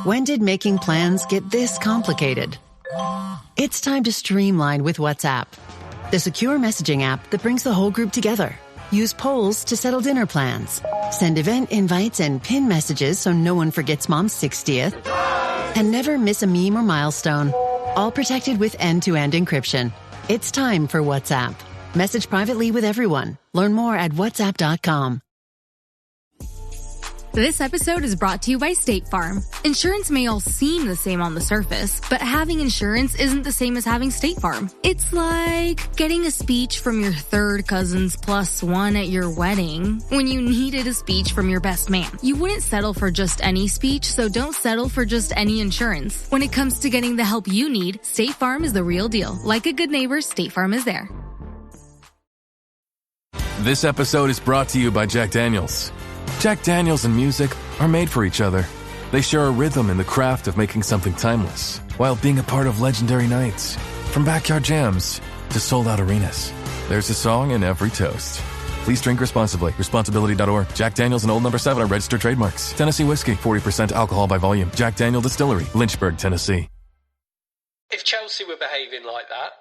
When did making plans get this complicated? It's time to streamline with WhatsApp, the secure messaging app that brings the whole group together. Use polls to settle dinner plans. Send event invites and pin messages so no one forgets Mom's 60th. And never miss a meme or milestone. All protected with end-to-end encryption. It's time for WhatsApp. Message privately with everyone. Learn more at whatsapp.com. This episode is brought to you by State Farm. Insurance may all seem the same on the surface, but having insurance isn't the same as having State Farm. It's like getting a speech from your third cousin's plus one at your wedding when you needed a speech from your best man. You wouldn't settle for just any speech, so don't settle for just any insurance. When it comes to getting the help you need, State Farm is the real deal. Like a good neighbor, State Farm is there. This episode is brought to you by Jack Daniels. Jack Daniels and music are made for each other. They share a rhythm in the craft of making something timeless, while being a part of legendary nights. From backyard jams to sold-out arenas, there's a song in every toast. Please drink responsibly. Responsibility.org. Jack Daniels and Old No. 7 are registered trademarks. Tennessee whiskey, 40% alcohol by volume. Jack Daniel Distillery, Lynchburg, Tennessee. If Chelsea were behaving like that,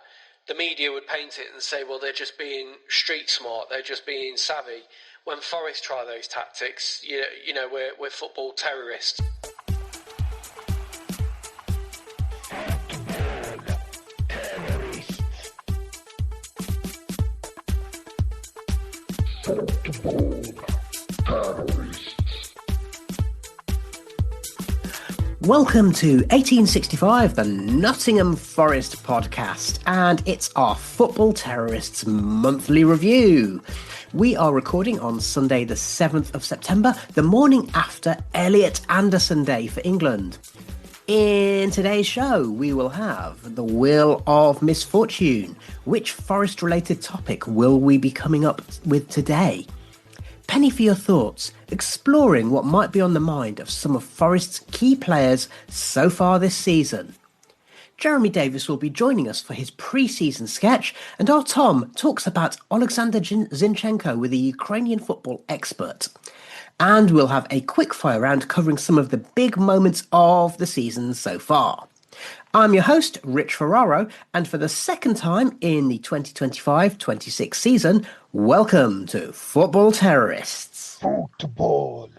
the media would paint it and say, well, they're just being street smart, they're just being savvy. When Forest try those tactics, you know, we're football terrorists. Welcome to 1865, the Nottingham Forest podcast, and it's our Football Terrorists monthly review. We are recording on Sunday the 7th of September, the morning after Elliot Anderson Day for England. In today's show, we will have the Wheel of Misfortune. Which Forest-related topic will we be coming up with today? Penny for your thoughts, exploring what might be on the mind of some of Forest's key players so far this season. Jeremy Davis will be joining us for his pre-season sketch, and our Tom talks about Alexander Zinchenko with a Ukrainian football expert. And we'll have a quickfire round covering some of the big moments of the season so far. I'm your host, Rich Ferraro, and for the second time in the 2025-26 season, welcome to Football Terrorists. Football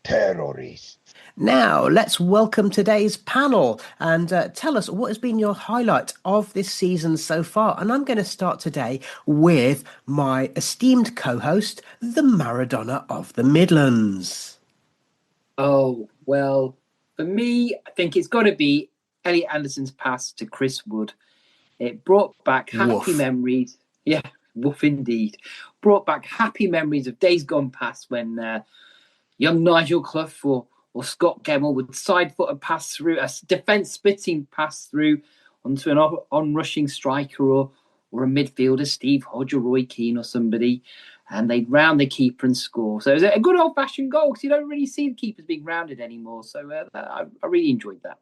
Terrorists. Now, let's welcome today's panel and tell us what has been your highlight of this season so far. And I'm going to start today with my esteemed co-host, the Maradona of the Midlands. Oh, well, for me, I think it's got to be Elliot Anderson's pass to Chris Wood. It brought back happy memories. Yeah, woof indeed. Brought back happy memories of days gone past when young Nigel Clough or Scott Gemmell would side foot a pass through, a defence splitting pass through onto an on-rushing striker or a midfielder, Steve Hodge or Roy Keane or somebody, and they'd round the keeper and score. So it was a good old-fashioned goal because you don't really see the keepers being rounded anymore. So I really enjoyed that.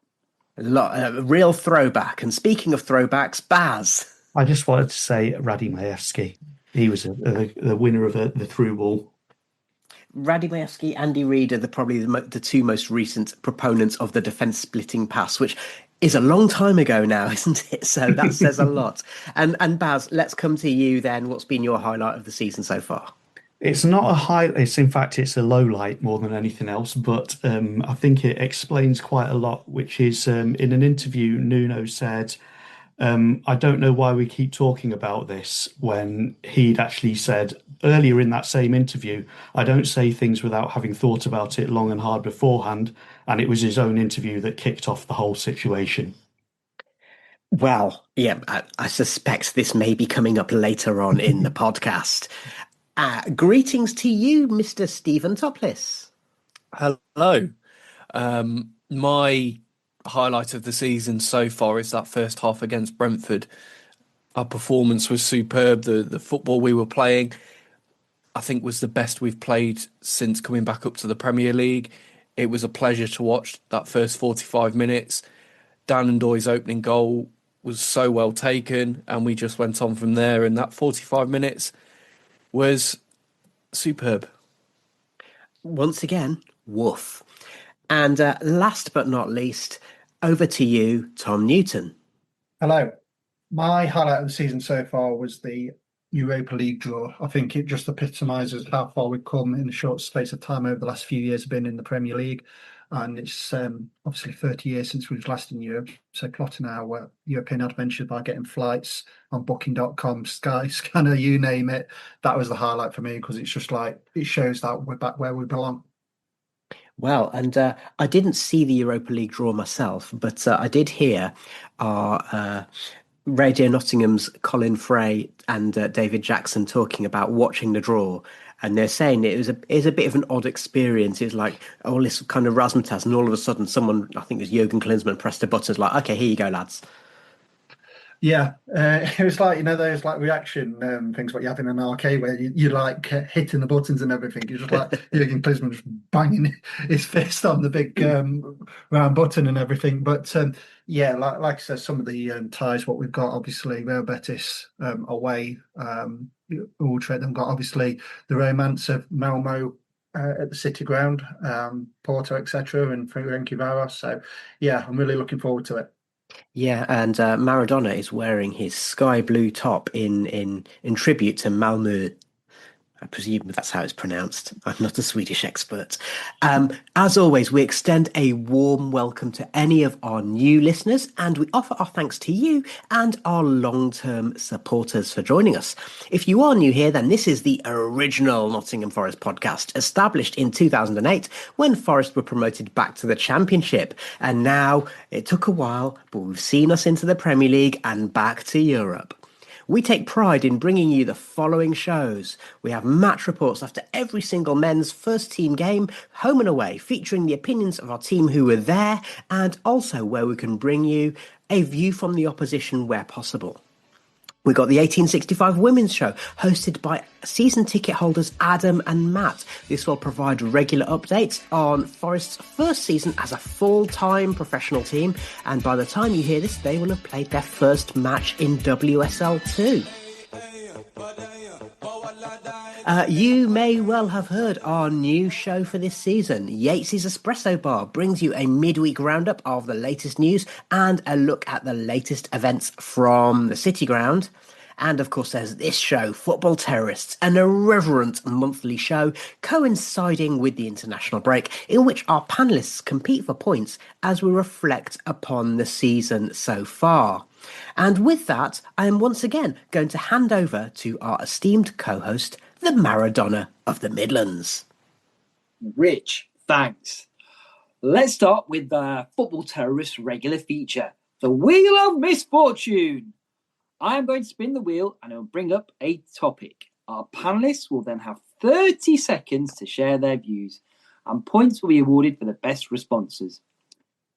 A real throwback. And speaking of throwbacks, Baz. I just wanted to say Radim Majewski. He was the winner of the through ball. Radim Majewski, Andy Reid are probably the two most recent proponents of the defence splitting pass, which is a long time ago now, isn't it? So that says a lot. And Baz, let's come to you then. What's been your highlight of the season so far? It's not a highlight. It's a low light more than anything else. But I think it explains quite a lot, which is in an interview, Nuno said, I don't know why we keep talking about this, when he'd actually said earlier in that same interview, I don't say things without having thought about it long and hard beforehand. And it was his own interview that kicked off the whole situation. Well, yeah, I suspect this may be coming up later on in the podcast. Greetings to you, Mr. Stephen Toplis. Hello. My highlight of the season so far is that first half against Brentford. Our performance was superb. The football we were playing, I think, was the best we've played since coming back up to the Premier League. It was a pleasure to watch that first 45 minutes. Dan Ndoye's opening goal was so well taken, and we just went on from there. And that 45 minutes was superb. Once again, woof. And last but not least, over to you, Tom Newton. Hello. My highlight of the season so far was the Europa League draw. I think it just epitomises how far we've come in a short space of time over the last few years of being in the Premier League. And it's obviously 30 years since we was last in Europe. So plotting our European adventures by getting flights on booking.com, Sky, Scanner, you name it. That was the highlight for me because it's just like, it shows that we're back where we belong. Well, and I didn't see the Europa League draw myself, but I did hear our Radio Nottingham's Colin Fray and David Jackson talking about watching the draw. And they're saying it was a bit of an odd experience. It was like all this kind of razzmatazz, and all of a sudden someone, I think it was Jurgen Klinsmann, pressed a button. It's like, okay, here you go, lads. Yeah, it was like, those like reaction things what you have in an arcade where you like hitting the buttons and everything. It's just like Jurgen Klinsmann just banging his fist on the big round button and everything. But yeah, like I said, some of the ties what we've got, obviously, Real Betis away, Utrecht, they've got obviously the romance of Malmo at the City Ground, Porto, etc., and Ferencváros. So yeah, I'm really looking forward to it. Yeah, and Maradona is wearing his sky blue top in tribute to Malmö. I presume that's how it's pronounced. I'm not a Swedish expert. As always, we extend a warm welcome to any of our new listeners, and we offer our thanks to you and our long-term supporters for joining us. If you are new here, then this is the original Nottingham Forest podcast, established in 2008 when Forest were promoted back to the Championship. And now, it took a while, but we've seen us into the Premier League and back to Europe. We take pride in bringing you the following shows. We have match reports after every single men's first team game, home and away, featuring the opinions of our team who were there, and also where we can bring you a view from the opposition where possible. We got the 1865 Women's Show, hosted by season ticket holders Adam and Matt. This will provide regular updates on Forest's first season as a full-time professional team, and by the time you hear this, they will have played their first match in WSL 2. You may well have heard our new show for this season. Yatesy's Espresso Bar brings you a midweek roundup of the latest news and a look at the latest events from the City Ground. And of course, there's this show, Football Terrorists, an irreverent monthly show coinciding with the international break, in which our panellists compete for points as we reflect upon the season so far. And with that, I am once again going to hand over to our esteemed co-host, the Maradona of the Midlands. Rich, thanks. Let's start with the Football Terrorists regular feature, the Wheel of Misfortune. I am going to spin the wheel and it will bring up a topic. Our panellists will then have 30 seconds to share their views, and points will be awarded for the best responses.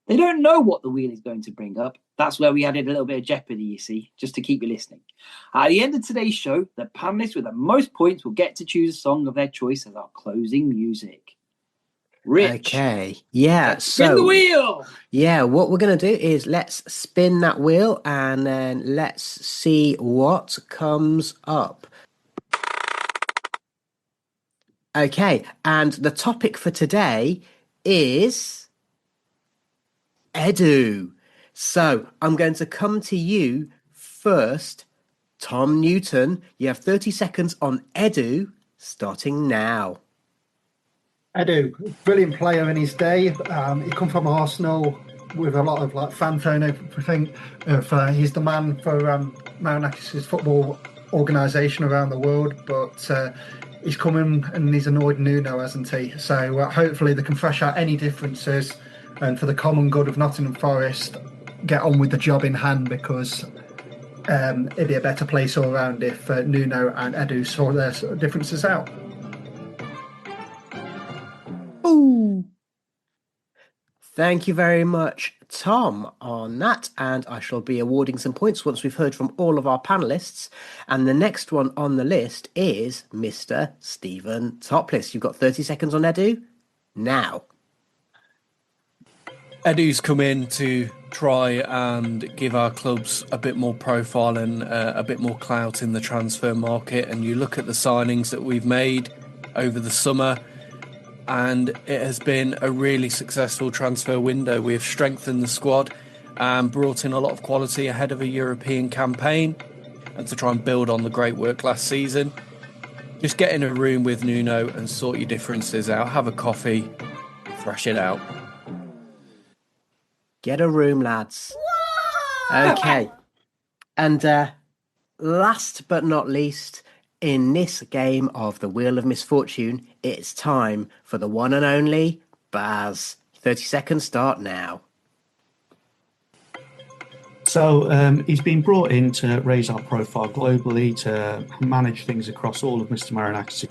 They don't know what the wheel is going to bring up. That's where we added a little bit of jeopardy, you see, just to keep you listening. At the end of today's show, the panellists with the most points will get to choose a song of their choice as our closing music. Rich. Okay. Yeah. Spin the wheel. Yeah. What we're going to do is let's spin that wheel and then let's see what comes up. Okay. And the topic for today is Edu. So I'm going to come to you first, Tom Newton. You have 30 seconds on Edu, starting now. Edu, brilliant player in his day. He come from Arsenal with a lot of like fanfare. I think he's the man for Maranakis' football organisation around the world. But he's coming and he's annoyed Nuno, hasn't he? So hopefully they can thrash out any differences, and for the common good of Nottingham Forest, get on with the job in hand, because it'd be a better place all around if Nuno and Edu saw their differences out. Ooh. Thank you very much, Tom, on that. And I shall be awarding some points once we've heard from all of our panellists. And the next one on the list is Mr. Stephen Toplis. You've got 30 seconds on Edu now. Edu's come in to try and give our clubs a bit more profile and a bit more clout in the transfer market. And you look at the signings that we've made over the summer, and it has been a really successful transfer window. We have strengthened the squad and brought in a lot of quality ahead of a European campaign, and to try and build on the great work last season. Just get in a room with Nuno and sort your differences out. Have a coffee, thrash it out. Get a room, lads. Okay. And last but not least, in this game of the Wheel of Misfortune, it's time for the one and only Baz. 30 seconds start now. So he's been brought in to raise our profile globally, to manage things across all of Mr. Marinakis'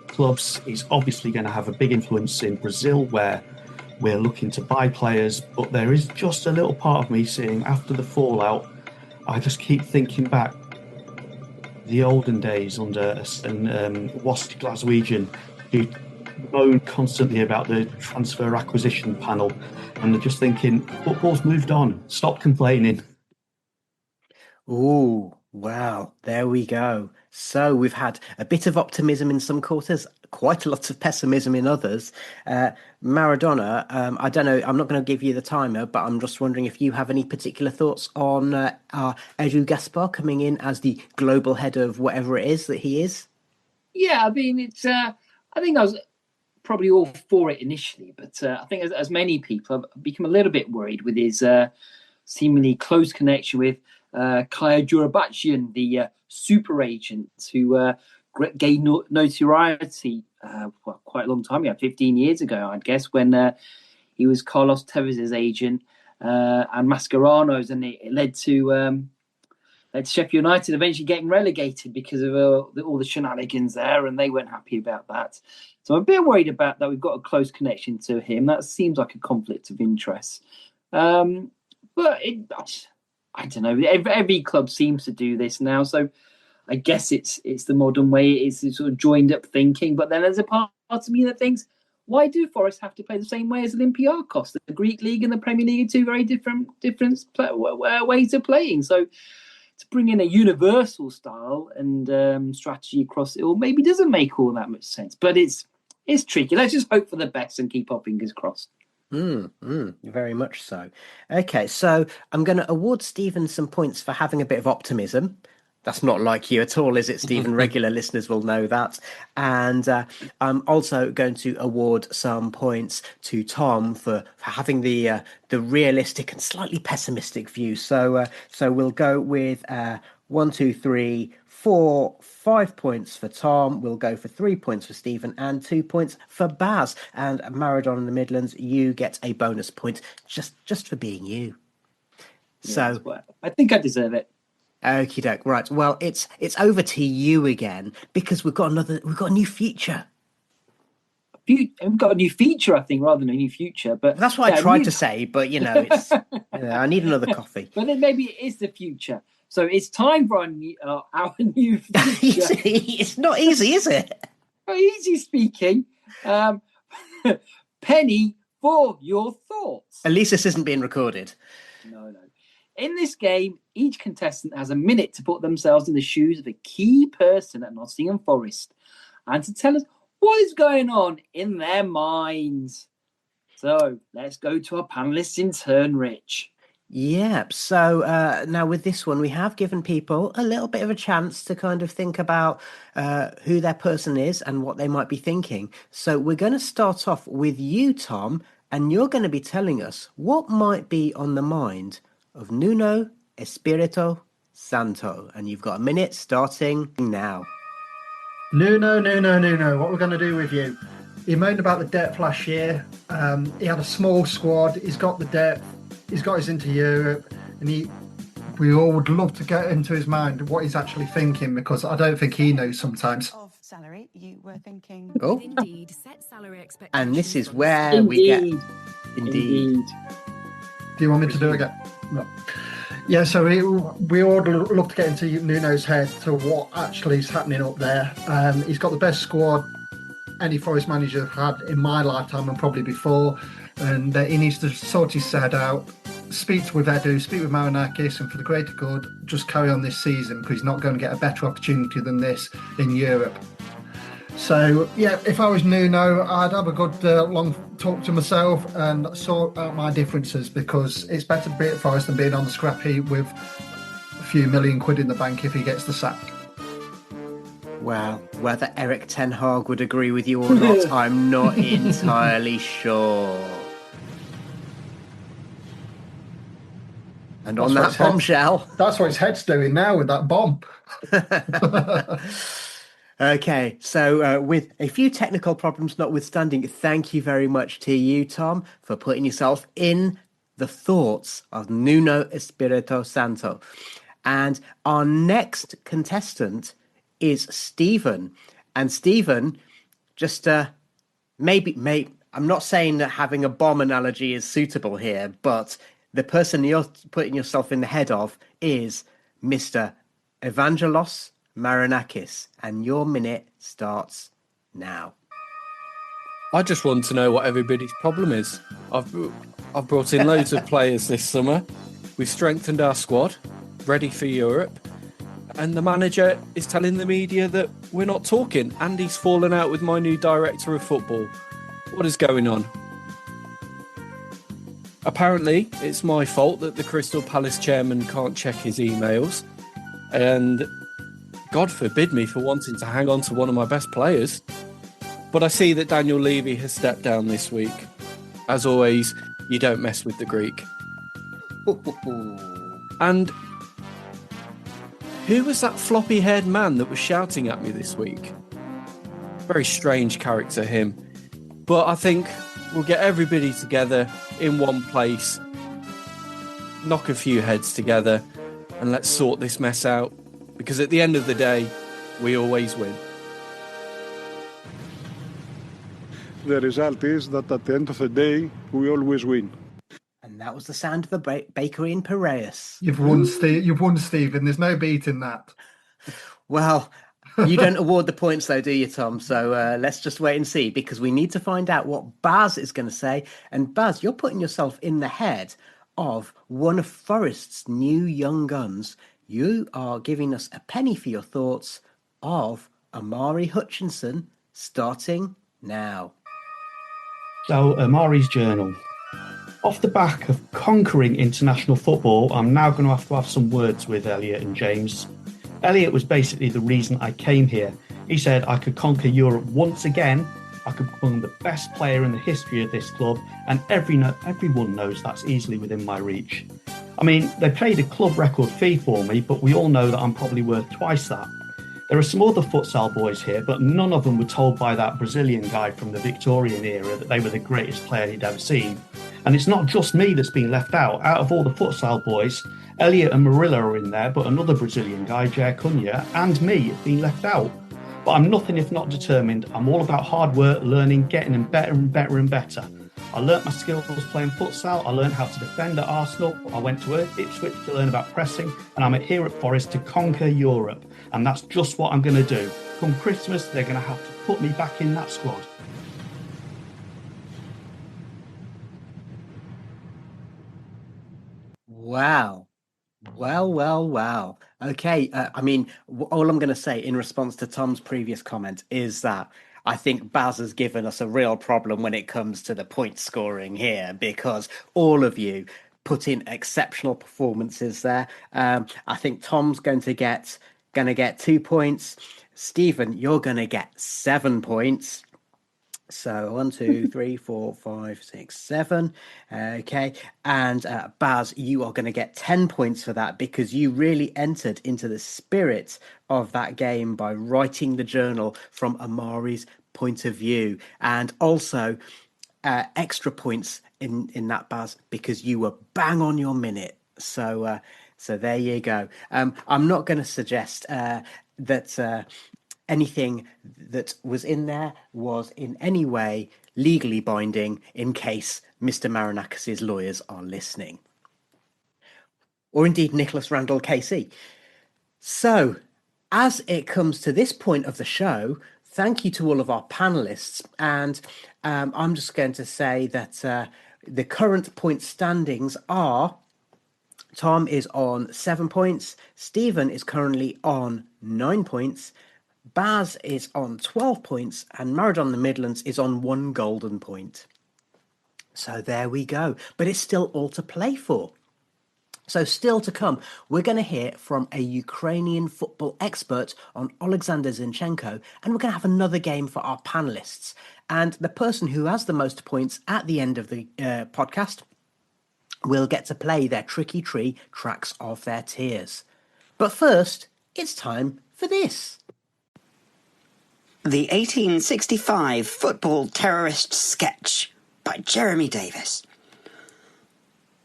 clubs. He's obviously going to have a big influence in Brazil, where we're looking to buy players. But there is just a little part of me saying, after the fallout, I just keep thinking back the olden days under Wasti Glaswegian, who moaned constantly about the transfer acquisition panel, and they're just thinking, football's moved on, stop complaining. Ooh, wow, there we go. So we've had a bit of optimism in some quarters, quite a lot of pessimism in others. Maradona, I don't know, I'm not going to give you the timer, but I'm just wondering if you have any particular thoughts on Edu Gaspar coming in as the global head of whatever it is that he is? Yeah, I mean, it's. I think I was probably all for it initially, but I think as many people, I've become a little bit worried with his seemingly close connection with Kaya Jurabachian, the super agent who gained notoriety quite a long time ago, 15 years ago, I guess, when he was Carlos Tevez's agent and Mascherano's, and it led to Sheffield United eventually getting relegated because of all the shenanigans there, and they weren't happy about that. So I'm a bit worried about that. We've got a close connection to him. That seems like a conflict of interest. But I don't know. Every club seems to do this now, so I guess it's the modern way. It's sort of joined up thinking. But then there's a part of me that thinks, why do Forest have to play the same way as Olympiacos? The Greek league and the Premier League are two very different ways of playing. So to bring in a universal style and strategy across it all maybe doesn't make all that much sense. But it's tricky. Let's just hope for the best and keep our fingers crossed. Very much so. Okay, so I'm going to award Stephen some points for having a bit of optimism. That's not like you at all, is it, Stephen? Regular listeners will know that. And I'm also going to award some points to Tom for having the realistic and slightly pessimistic view. So we'll go with 1, 2, 3, 4, 5 points for Tom. We'll go for 3 points for Stephen and 2 points for Baz. And Maradona in the Midlands, you get a bonus point just for being you. So well, I think I deserve it. Okie doke. Right. Well, it's over to you again because we've got a new feature. We've got a new feature, I think, rather than a new future. But that's what I tried to say. But it's I need another coffee. But then maybe it is the future. So it's time for our new feature. It's not easy, is it? Easy speaking. Penny for your thoughts. At least this isn't being recorded. No. In this game, each contestant has a minute to put themselves in the shoes of a key person at Nottingham Forest and to tell us what is going on in their minds. So let's go to our panelists in turn, Rich. Yeah, so now with this one, we have given people a little bit of a chance to kind of think about who their person is and what they might be thinking. So we're going to start off with you, Tom, and you're going to be telling us what might be on the mind of Nuno Espirito Santo. And you've got a minute starting now. Nuno, what we're going to do with you? He moaned about the depth last year. He had a small squad. He's got the depth. He's got us into Europe. And we all would love to get into his mind what he's actually thinking, because I don't think he knows sometimes. Of salary, you were thinking. Oh, indeed, set salary expectations. And this is where we get... Indeed. Do you want me to do it again? No. Yeah, so we all love to get into Nuno's head to what actually is happening up there. He's got the best squad any Forest manager had in my lifetime and probably before, and he needs to sort his head out, speak with Edu, speak with Marinakis, and for the greater good, just carry on this season, because he's not going to get a better opportunity than this in Europe. So, yeah, if I was Nuno, I'd have a good long talk to myself and sort out my differences, because it's better to be at Forest than being on the scrap heap with a few million quid in the bank if he gets the sack. Well, whether Eric Ten Hag would agree with you or not, I'm not entirely sure. And on that bombshell... That's what his head's doing now with that bomb. Okay, so with a few technical problems notwithstanding, thank you very much to you, Tom, for putting yourself in the thoughts of Nuno Espirito Santo. And our next contestant is Stephen. And Stephen, just maybe, I'm not saying that having a bomb analogy is suitable here, but the person you're putting yourself in the head of is Mr. Evangelos Marinakis, and your minute starts now. I just want to know what everybody's problem is. I've brought in loads of players this summer. We've strengthened our squad, ready for Europe, and the manager is telling the media that we're not talking, and he's fallen out with my new director of football. What is going on? Apparently, it's my fault that the Crystal Palace chairman can't check his emails, and God forbid me for wanting to hang on to one of my best players. But I see that Daniel Levy has stepped down this week. As always, you don't mess with the Greek. And who was that floppy-haired man that was shouting at me this week? Very strange character, him. But I think we'll get everybody together in one place, knock a few heads together, and let's sort this mess out. Because at the end of the day, we always win. The result is that at the end of the day, we always win. And that was the sound of the bakery in Piraeus. You've won, Stephen. There's no beating that. Well, you don't award the points though, do you, Tom? So let's just wait and see, because we need to find out what Baz is going to say. And Baz, you're putting yourself in the head of one of Forest's new young guns. You are giving us a penny for your thoughts of Omari Hutchinson, starting now. So, Omari's journal. Off the back of conquering international football, I'm now going to have some words with Elliot and James. Elliot was basically the reason I came here. He said I could conquer Europe once again, I could become the best player in the history of this club, and everyone knows that's easily within my reach. I mean, they paid a club record fee for me, but we all know that I'm probably worth twice that. There are some other futsal boys here, but none of them were told by that Brazilian guy from the Victorian era that they were the greatest player he'd ever seen. And it's not just me that's been left out. Out of all the futsal boys, Elliot and Marilla are in there, but another Brazilian guy, Jay Cunha, and me have been left out. But I'm nothing if not determined. I'm all about hard work, learning, getting them better and better and better. I learnt my skills playing futsal, I learned how to defend at Arsenal, I went to Ipswich to learn about pressing, and I'm here at Forest to conquer Europe. And that's just what I'm going to do. Come Christmas, they're going to have to put me back in that squad. Wow. Well. Okay, I mean, all I'm going to say in response to Tom's previous comment is that I think Baz has given us a real problem when it comes to the point scoring here, because all of you put in exceptional performances there. I think Tom's going to get 2 points. Stephen, you're going to get 7 points. So 1, 2, 3, 4, 5, 6, 7. Okay. And Baz, you are going to get 10 points for that, because you really entered into the spirit of that game by writing the journal from Omari's point of view. And also extra points in that, Baz, because you were bang on your minute. So there you go. I'm not going to suggest that anything that was in there was in any way legally binding, in case Mr. Marinakis' lawyers are listening. Or indeed Nicholas Randall KC. So, as it comes to this point of the show, thank you to all of our panelists. And I'm just going to say that the current point standings are: Tom is on 7 points, Stephen is currently on 9 points, Baz is on 12 points and Maradona the Midlands is on 1 golden point. So there we go. But it's still all to play for. So still to come, we're going to hear from a Ukrainian football expert on Alexander Zinchenko, and we're going to have another game for our panelists. And the person who has the most points at the end of the podcast will get to play their Tricky Tree Tracks of Their Tears. But first, it's time for this. The 1865 Football Terrorist Sketch by Jeremy Davis.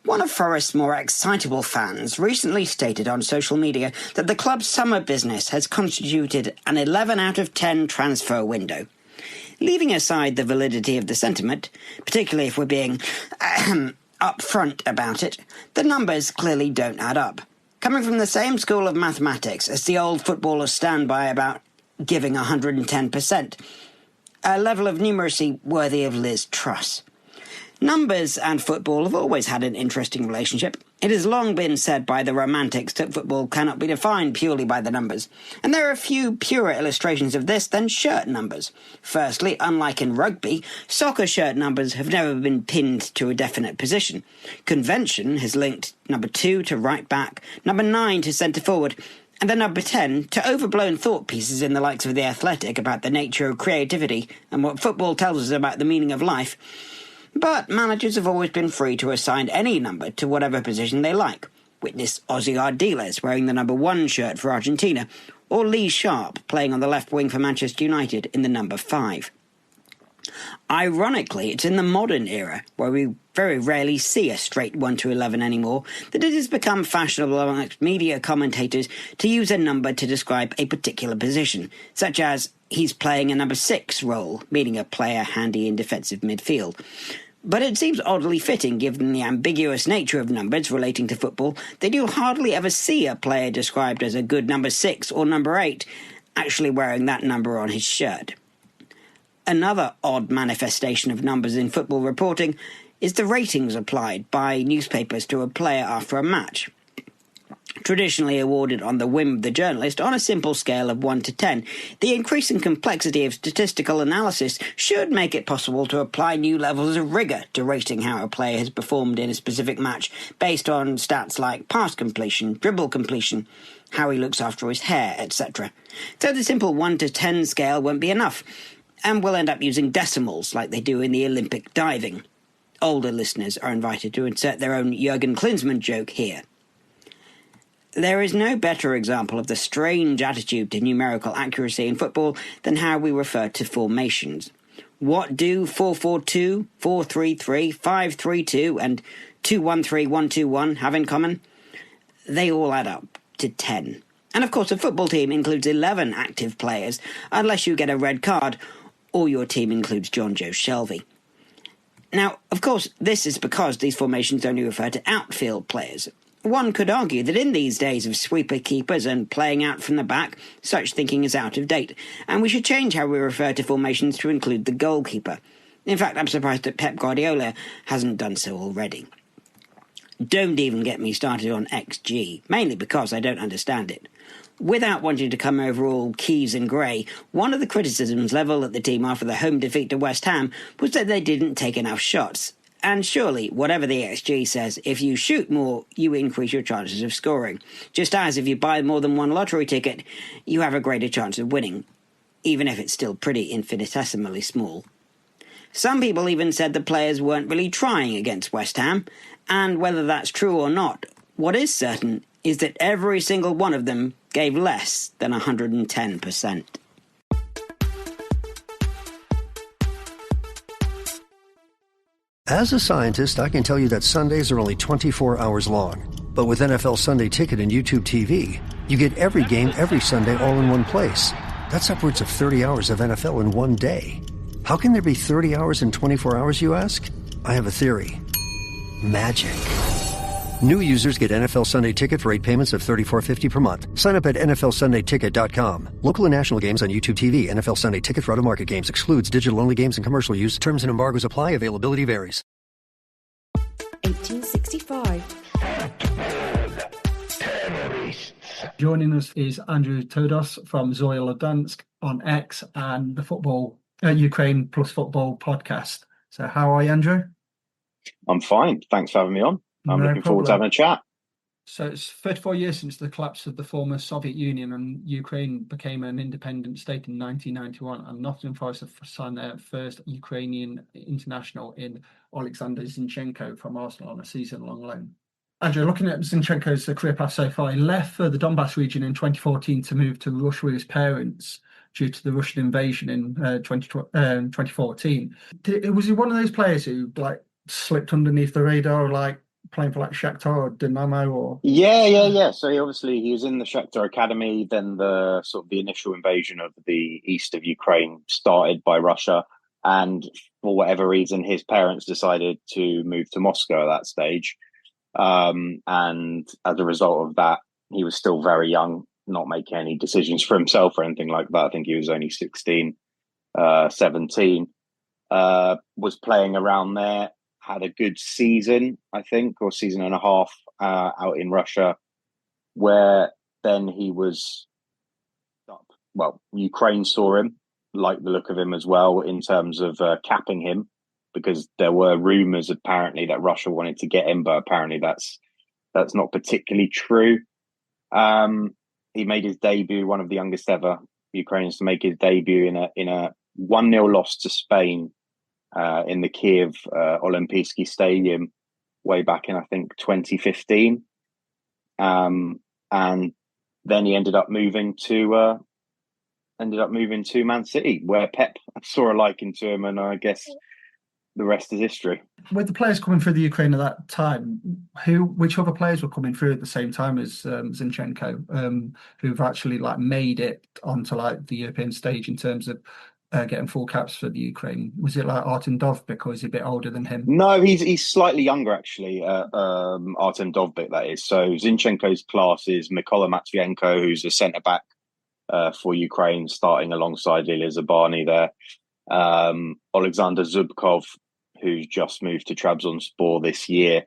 One of Forest's more excitable fans recently stated on social media that the club's summer business has constituted an 11 out of 10 transfer window. Leaving aside the validity of the sentiment, particularly if we're being upfront about it, the numbers clearly don't add up. Coming from the same school of mathematics as the old footballers stand by about giving 110%, a level of numeracy worthy of Liz Truss. Numbers and football have always had an interesting relationship. It has long been said by the romantics that football cannot be defined purely by the numbers, and there are few purer illustrations of this than shirt numbers. Firstly, unlike in rugby, soccer shirt numbers have never been pinned to a definite position. Convention has linked number 2 to right back, number 9 to centre forward, and then number 10 to overblown thought pieces in the likes of The Athletic about the nature of creativity and what football tells us about the meaning of life. But managers have always been free to assign any number to whatever position they like. Witness Ozzy Ardiles wearing the number 1 shirt for Argentina, or Lee Sharp playing on the left wing for Manchester United in the number 5. Ironically, it's in the modern era, where we very rarely see a straight 1 to 11 anymore, that it has become fashionable amongst media commentators to use a number to describe a particular position, such as he's playing a number 6 role, meaning a player handy in defensive midfield. But it seems oddly fitting, given the ambiguous nature of numbers relating to football, that you'll hardly ever see a player described as a good number 6 or number 8 actually wearing that number on his shirt. Another odd manifestation of numbers in football reporting is the ratings applied by newspapers to a player after a match. Traditionally awarded on the whim of the journalist on a simple scale of 1 to 10, the increasing complexity of statistical analysis should make it possible to apply new levels of rigour to rating how a player has performed in a specific match based on stats like pass completion, dribble completion, how he looks after his hair, etc. So the simple 1 to 10 scale won't be enough, and we'll end up using decimals like they do in the Olympic diving. Older listeners are invited to insert their own Jurgen Klinsmann joke here. There is no better example of the strange attitude to numerical accuracy in football than how we refer to formations. What do 4-4-2, 4-3-3, 5-3-2 and 2-1-3-1-2-1 have in common? They all add up to 10. And of course a football team includes 11 active players, unless you get a red card or your team includes John Joe Shelby. Now, of course, this is because these formations only refer to outfield players. One could argue that in these days of sweeper keepers and playing out from the back, such thinking is out of date, and we should change how we refer to formations to include the goalkeeper. In fact, I'm surprised that Pep Guardiola hasn't done so already. Don't even get me started on XG, mainly because I don't understand it. Without wanting to come over all Keys and Gray, one of the criticisms levelled at the team after the home defeat to West Ham was that they didn't take enough shots. And surely, whatever the XG says, if you shoot more, you increase your chances of scoring. Just as if you buy more than one lottery ticket, you have a greater chance of winning, even if it's still pretty infinitesimally small. Some people even said the players weren't really trying against West Ham, and whether that's true or not, what is certain is that every single one of them gave less than 110%. As a scientist, I can tell you that Sundays are only 24 hours long. But with NFL Sunday Ticket and YouTube TV, you get every game every Sunday all in one place. That's upwards of 30 hours of NFL in one day. How can there be 30 hours in 24 hours, you ask? I have a theory. Magic. New users get NFL Sunday Ticket for 8 payments of $34.50 per month. Sign up at NFLSundayTicket.com. Local and national games on YouTube TV. NFL Sunday Ticket for out-of-market games. Excludes digital-only games and commercial use. Terms and embargoes apply. Availability varies. 1865. Football terrorists. Joining us is Andrew Todos from Zoya Ludansk on X and the football Ukraine plus football podcast. So how are you, Andrew? I'm fine. Thanks for having me on. I'm looking forward to having a chat. So it's 34 years since the collapse of the former Soviet Union, and Ukraine became an independent state in 1991, and Nottingham Forest have signed their first Ukrainian international in Alexander Zinchenko from Arsenal on a season-long loan. Andrew, looking at Zinchenko's career path so far, he left for the Donbass region in 2014 to move to Russia with his parents due to the Russian invasion in 2014. Was he one of those players who slipped underneath the radar, playing for Shakhtar or Dynamo or? Yeah. So he was in the Shakhtar Academy. Then the initial invasion of the east of Ukraine started by Russia, and for whatever reason, his parents decided to move to Moscow at that stage. And as a result of that, he was still very young, not making any decisions for himself or anything like that. I think he was only 16, 17. Was playing around there. Had a good season, I think, or season and a half out in Russia, where then he was up. Well, Ukraine saw him, liked the look of him as well in terms of capping him, because there were rumours apparently that Russia wanted to get him, but apparently that's not particularly true. He made his debut, one of the youngest ever Ukrainians to make his debut in a 1-0 loss to Spain. In the Kiev Olympijski Stadium way back in, I think, 2015. And then he ended up moving to Man City, where Pep saw a liking to him, and I guess the rest is history. With the players coming through the Ukraine at that time, which other players were coming through at the same time as Zinchenko, who've actually made it onto the European stage in terms of getting full caps for the Ukraine? Was it Artem Dovbyk, or is he a bit older than him? No, he's slightly younger actually. Artem Dovbyk, that is. So Zinchenko's class is Mykola Matvienko, who's a centre back for Ukraine, starting alongside Ilya Zabani there. Alexander Zubkov, who's just moved to Trabzonspor this year.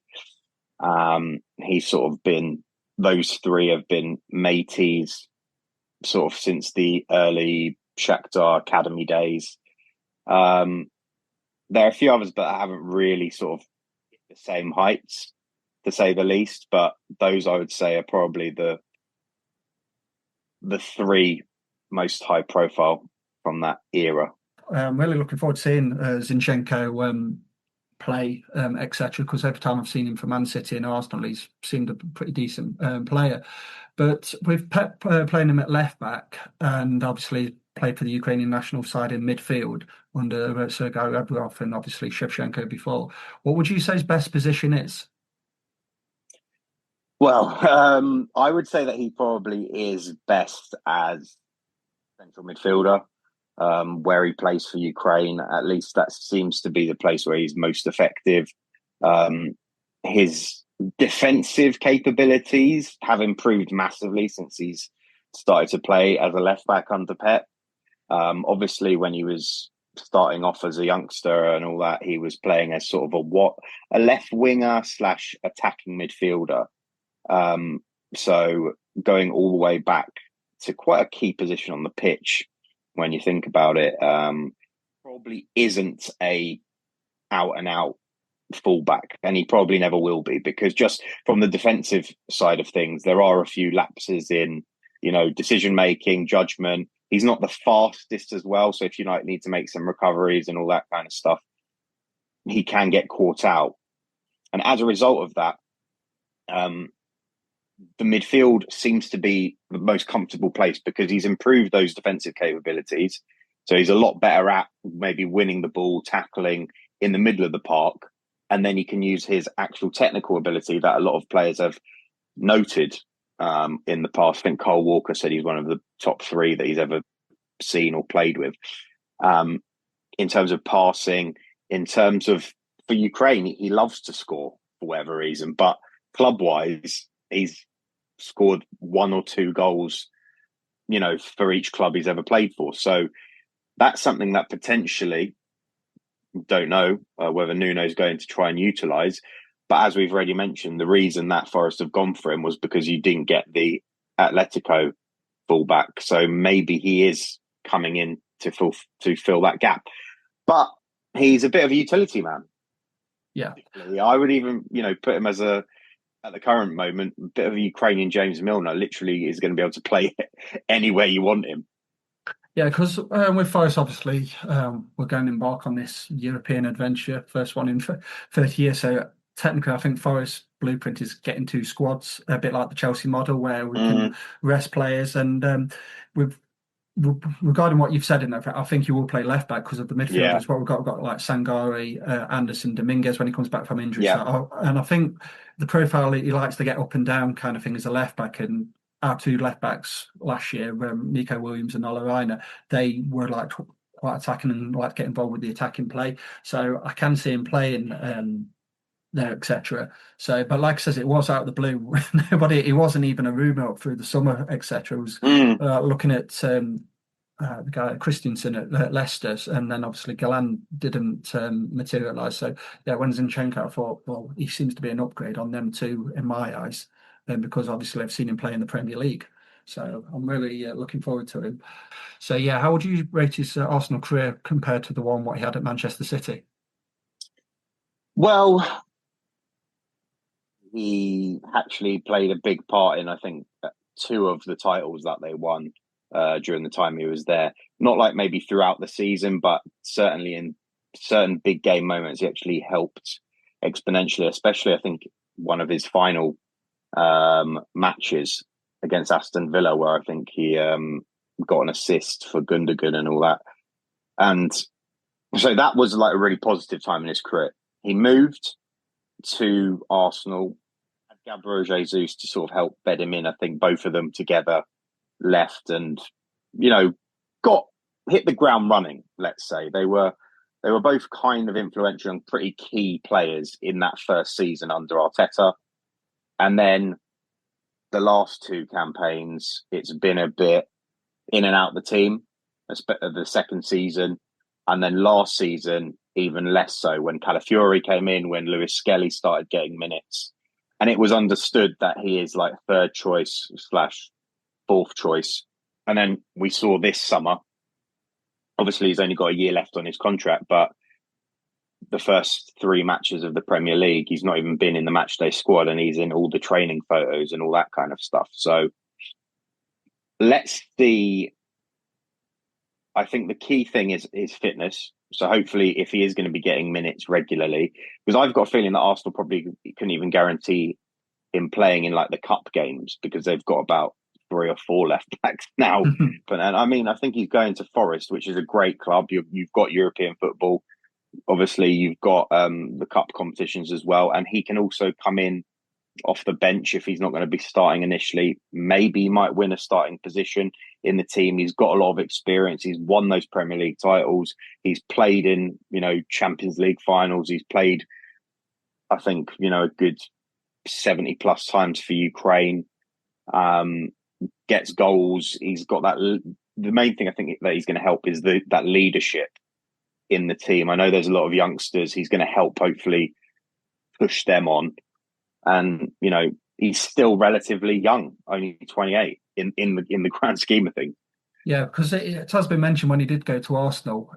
Those three have been mateys since the early Shakhtar Academy days. There are a few others, but I haven't really hit the same heights, to say the least. But those, I would say, are probably the three most high profile from that era. I'm really looking forward to seeing Zinchenko play, etc. Because every time I've seen him for Man City and Arsenal, he's seemed a pretty decent player. But with Pep playing him at left back, and obviously played for the Ukrainian national side in midfield under Sergei Rebrov and obviously Shevchenko before, what would you say his best position is? Well, I would say that he probably is best as central midfielder, where he plays for Ukraine. At least that seems to be the place where he's most effective. His defensive capabilities have improved massively since he's started to play as a left back under Pep. Obviously, when he was starting off as a youngster and all that, he was playing as a left winger / attacking midfielder. So going all the way back to quite a key position on the pitch, when you think about it, probably isn't a out and out fullback, and he probably never will be, because just from the defensive side of things, there are a few lapses in, decision making, judgment. He's not the fastest as well, so if you need to make some recoveries and all that kind of stuff, he can get caught out. And as a result of that, the midfield seems to be the most comfortable place, because he's improved those defensive capabilities. So he's a lot better at maybe winning the ball, tackling in the middle of the park. And then he can use his actual technical ability that a lot of players have noted in the past. I think Kyle Walker said he's one of the top 3 that he's ever seen or played with. In terms of passing, in terms of, for Ukraine, he loves to score for whatever reason, but club-wise, he's scored 1 or 2 goals, for each club he's ever played for. So that's something that potentially, don't know whether Nuno's going to try and utilise. But as we've already mentioned, the reason that Forest have gone for him was because you didn't get the Atletico fullback. So maybe he is coming in to fill that gap. But he's a bit of a utility man. Yeah. I would even, put him as at the current moment, a bit of a Ukrainian James Milner. Literally is going to be able to play anywhere you want him. Yeah, because with Forest, obviously, we're going to embark on this European adventure, first one in 30 years. So technically, I think Forest blueprint is getting 2 squads, a bit like the Chelsea model, where we can rest players. And regarding what you've said in that, I think you will play left back because of the midfielders. What we've got like Sangare, Anderson, Dominguez when he comes back from injury. Yeah. So, and I think the profile he likes to get up and down kind of thing as a left back. And our 2 left backs last year, Nico Williams and Ola Reina, they were like quite attacking and like to get involved with the attacking play. So I can see him playing there, etc. So, but like I says, it was out of the blue. It wasn't even a rumour up through the summer, etc. It was looking at the guy Christensen at Leicester, and then obviously Galan didn't materialise. So yeah, when Zinchenko, I thought, well, he seems to be an upgrade on them too, in my eyes. Because obviously I've seen him play in the Premier League. So I'm really looking forward to him. So yeah, how would you rate his Arsenal career compared to the one what he had at Manchester City? Well, he actually played a big part in, I think, 2 of the titles that they won during the time he was there. Not like maybe throughout the season, but certainly in certain big game moments, he actually helped exponentially, especially I think one of his final matches against Aston Villa, where I think he got an assist for Gundogan and all that. And so that was like a really positive time in his career. He moved to Arsenal, had Gabriel Jesus to sort of help bed him in. I think both of them together left and, hit the ground running, let's say. They were both kind of influential and pretty key players in that first season under Arteta. And then the last 2 campaigns, it's been a bit in and out of the team, the second season. And then last season, even less so when Calafiori came in, when Lewis Skelly started getting minutes. And it was understood that he is like 3rd choice / 4th choice. And then we saw this summer, obviously he's only got a year left on his contract, but the first 3 matches of the Premier League, he's not even been in the matchday squad, and he's in all the training photos and all that kind of stuff. So let's see. I think the key thing is fitness. So hopefully, if he is going to be getting minutes regularly, because I've got a feeling that Arsenal probably couldn't even guarantee him playing in like the cup games because they've got about 3 or 4 left backs now. But I think he's going to Forest, which is a great club. You've got European football. Obviously, you've got the cup competitions as well. And he can also come in off the bench if he's not going to be starting initially. Maybe he might win a starting position in the team. He's got a lot of experience. He's won those Premier League titles. He's played in, Champions League finals. He's played, I think, a good 70 plus times for Ukraine. Gets goals. He's got that. The main thing I think that he's going to help is that leadership in the team. I know there's a lot of youngsters. He's going to help hopefully push them on. And, he's still relatively young, only 28 in the grand scheme of things. Yeah, because it has been mentioned when he did go to Arsenal,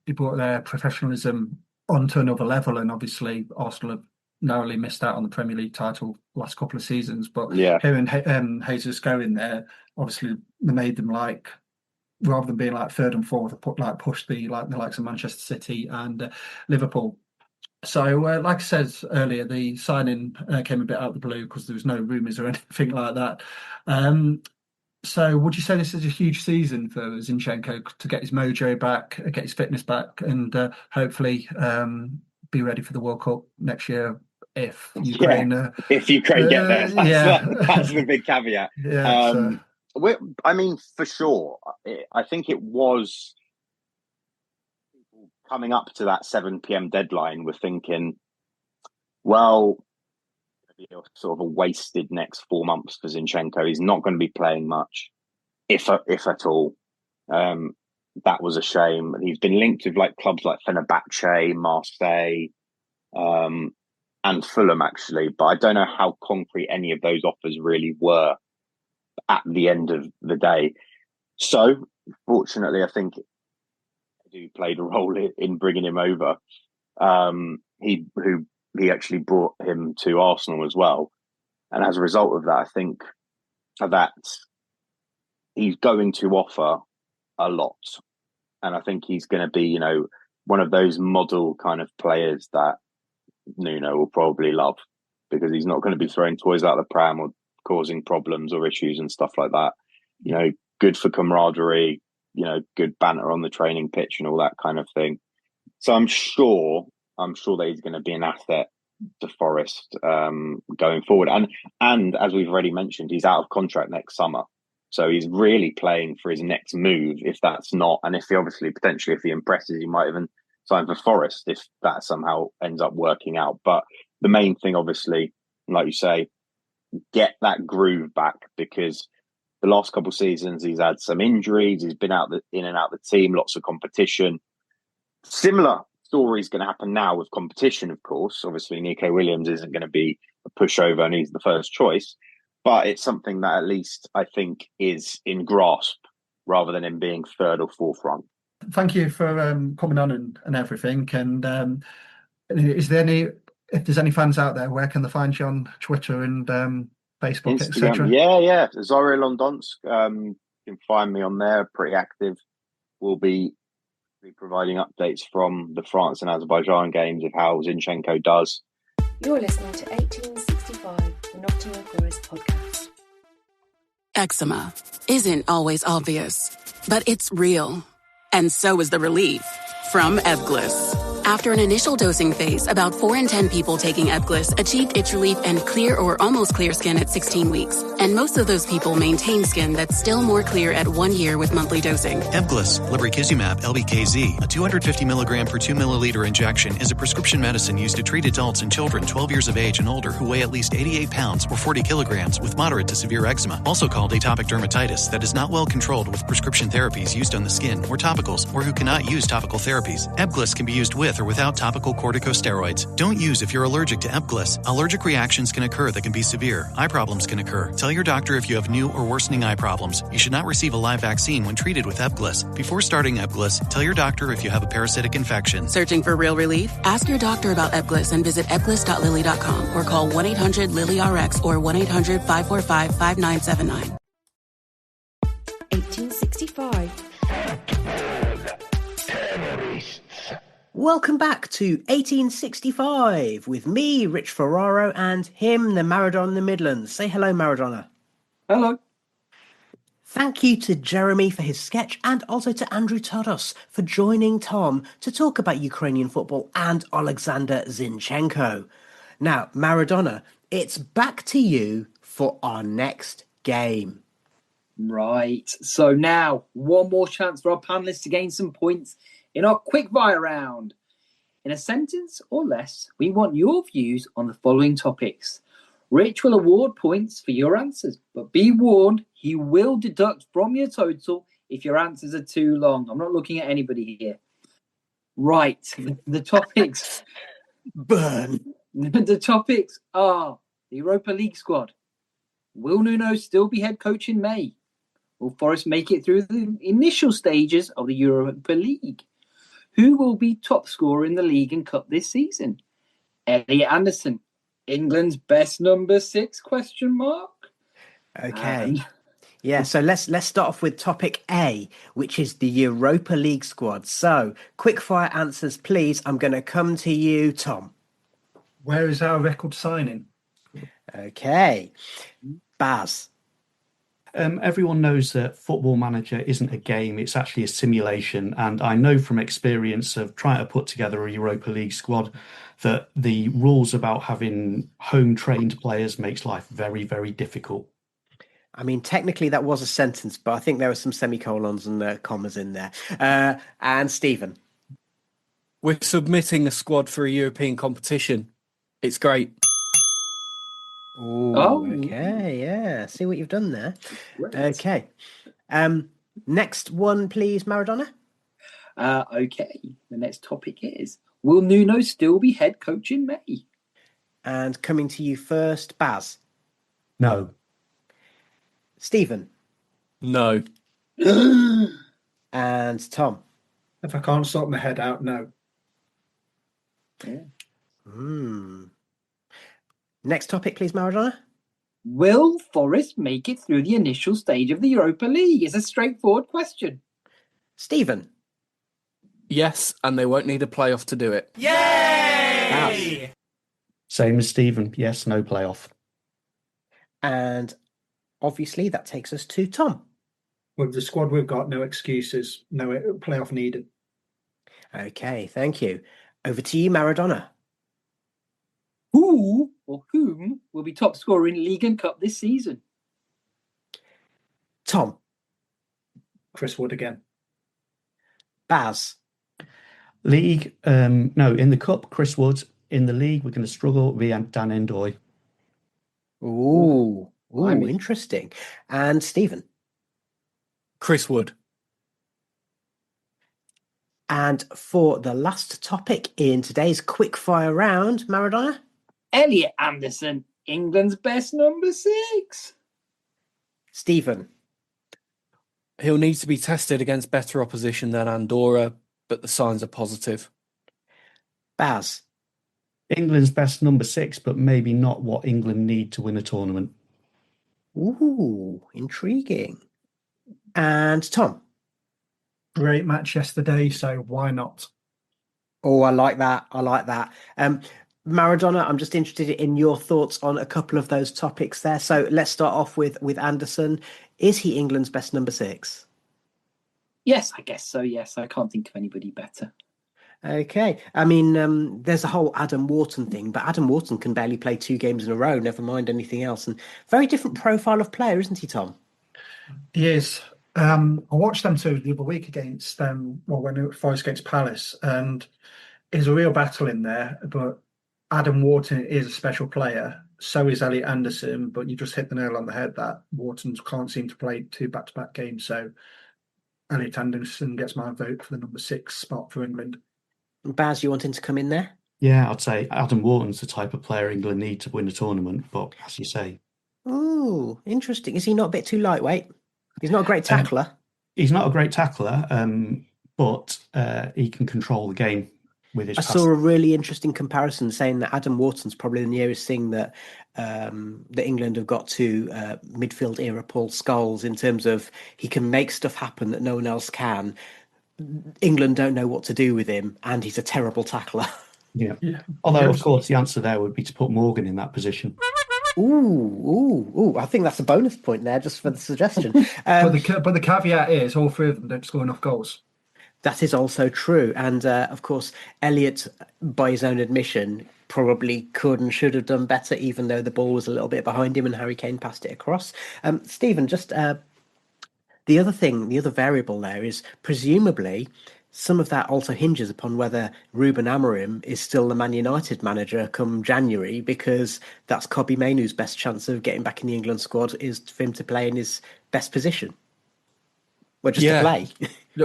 he brought their professionalism onto another level. And obviously Arsenal have narrowly missed out on the Premier League title last couple of seasons. But hearing Jesus going there, obviously they made them rather than being like 3rd and 4th, push the likes of Manchester City and Liverpool. So, like I said earlier, the signing came a bit out of the blue because there was no rumours or anything like that. So, would you say this is a huge season for Zinchenko to get his mojo back, get his fitness back, and hopefully be ready for the World Cup next year if Ukraine? If Ukraine get there, that's the big caveat. Yeah. For sure. I think it was coming up to that 7 p.m. deadline. We're thinking, well, sort of a wasted next 4 months for Zinchenko. He's not going to be playing much, if at all. That was a shame. He's been linked with clubs like Fenerbahce, Marseille, and Fulham, actually. But I don't know how concrete any of those offers really were. at the end of the day. So, fortunately, I think Edu played a role in bringing him over. He actually brought him to Arsenal as well, and as a result of that, I think that he's going to offer a lot, and I think he's going to be, one of those model kind of players that Nuno will probably love, because he's not going to be throwing toys out the pram or causing problems or issues and stuff like that. Good for camaraderie, good banter on the training pitch and all that kind of thing. So I'm sure that he's going to be an asset to Forest going forward. And as we've already mentioned, he's out of contract next summer. So he's really playing for his next move. If that's not, and if he obviously potentially, if he impresses, he might even sign for Forest if that somehow ends up working out. But the main thing, obviously, like you say, get that groove back, because the last couple of seasons he's had some injuries. He's been in and out of the team, lots of competition. Similar story is going to happen now with competition, of course. Obviously, Nico Williams isn't going to be a pushover and he's the first choice. But it's something that at least I think is in grasp rather than in being third or fourth run. Thank you for coming on and everything. And is there if there's any fans out there, where can they find you on Twitter and Facebook, etc.? Yeah. Zoria Londonsk. You can find me on there. Pretty active. We'll be providing updates from the France and Azerbaijan games of how Zinchenko does. You're listening to 1865, the Nottingham Forest podcast. Eczema isn't always obvious, but it's real. And so is the relief from Ebglyss. After an initial dosing phase, about 4 in 10 people taking Ebglyss achieved itch relief and clear or almost clear skin at 16 weeks. And most of those people maintain skin that's still more clear at 1 year with monthly dosing. Ebglyss, lebrikizumab LBKZ, a 250 milligram per 2 milliliter injection, is a prescription medicine used to treat adults and children 12 years of age and older who weigh at least 88 pounds or 40 kilograms with moderate to severe eczema, also called atopic dermatitis, that is not well controlled with prescription therapies used on the skin or topicals, or who cannot use topical therapies. Ebglyss can be used with or without topical corticosteroids. Don't use if you're allergic to Ebglyss. Allergic reactions can occur that can be severe. Eye problems can occur. Tell your doctor if you have new or worsening eye problems. You should not receive a live vaccine when treated with Ebglyss. Before starting Ebglyss, tell your doctor if you have a parasitic infection. Searching for real relief? Ask your doctor about Ebglyss and visit ebglyss.lilly.com or call 1-800-LILY-RX or 1-800-545-5979. 1865. Welcome back to 1865 with me, Rich Ferraro, and him, the Maradona in the Midlands. Say hello, Maradona. Hello. Thank you to Jeremy for his sketch, and also to Andrew Todos for joining Tom to talk about Ukrainian football and Alexander Zinchenko. Now, Maradona, it's back to you for our next game. Right. So now, one more chance for our panelists to gain some points in our quickfire round. In a sentence or less, we want your views on the following topics. Rich will award points for your answers, but be warned, he will deduct from your total if your answers are too long. I'm not looking at anybody here. Right. The topics. Burn. The topics are the Europa League squad. Will Nuno still be head coach in May? Will Forest make it through the initial stages of the Europa League? Who will be top scorer in the league and cup this season? Elliot Anderson, England's best number 6? ? Okay. Yeah, so let's start off with topic A, which is the Europa League squad. So, quickfire answers, please. I'm going to come to you, Tom. Where is our record signing? Okay. Baz. Everyone knows that Football Manager isn't a game, it's actually a simulation. And I know from experience of trying to put together a Europa League squad that the rules about having home-trained players makes life very, very difficult. I mean, technically that was a sentence, but I think there were some semicolons and commas in there. And Stephen. We're submitting a squad for a European competition. It's great. Ooh, okay, yeah. See what you've done there. Great. Okay. Next one, please, Maradona. Okay. The next topic is, will Nuno still be head coach in May? And coming to you first, Baz. No. Stephen. No. And Tom. If I can't sort my head out, no. Next topic, please, Maradona. Will Forest make it through the initial stage of the Europa League? It's a straightforward question. Stephen. Yes, and they won't need a playoff to do it. Yay! Same as Stephen. Yes, no playoff. And obviously that takes us to Tom. With the squad we've got, no excuses, no playoff needed. Okay, thank you. Over to you, Maradona. Who or whom will be top scorer in League and Cup this season? Tom. Chris Wood again. Baz. League, no, in the Cup, Chris Wood. In the league, we're going to struggle via Dan Endoy. Ooh, interesting. And Stephen. Chris Wood. And for the last topic in today's quickfire round, Maradona. Elliot Anderson, England's best number 6. Stephen. He'll need to be tested against better opposition than Andorra, but the signs are positive. Baz. England's best number 6, but maybe not what England need to win a tournament. Ooh, intriguing. And Tom. Great match yesterday, so why not? Oh, I like that. Maradona, I'm just interested in your thoughts on a couple of those topics there. So let's start off with Anderson. Is he England's best number 6? Yes, I guess so. Yes, I can't think of anybody better. Okay. I mean, there's a whole Adam Wharton thing, but Adam Wharton can barely play 2 games in a row, never mind anything else. And very different profile of player, isn't he, Tom? He is. I watched them two the other week against when Forest against Palace, and there's a real battle in there. But Adam Wharton is a special player. So is Elliot Anderson. But you just hit the nail on the head that Wharton can't seem to play 2 back-to-back games. So Elliot Anderson gets my vote for the number 6 spot for England. Baz, you want him to come in there? Yeah, I'd say Adam Wharton's the type of player England need to win a tournament. But as you say, ooh, interesting. Is he not a bit too lightweight? He's not a great tackler. He's not a great tackler, but he can control the game with his. I saw a really interesting comparison saying that Adam Wharton's probably the nearest thing that that England have got to midfield era Paul Scholes in terms of he can make stuff happen that no one else can. England don't know what to do with him, and he's a terrible tackler. Yeah. Although, of course, the answer there would be to put Morgan in that position. Ooh! I think that's a bonus point there, just for the suggestion. But the caveat is all 3 of them don't score enough goals. That is also true, and of course, Elliot, by his own admission, probably could and should have done better, even though the ball was a little bit behind him and Harry Kane passed it across. Stephen, just the other variable there is presumably some of that also hinges upon whether Ruben Amorim is still the Man United manager come January, because that's Kobbie Mainoo's best chance of getting back in the England squad is for him to play in his best position. Well, just to play.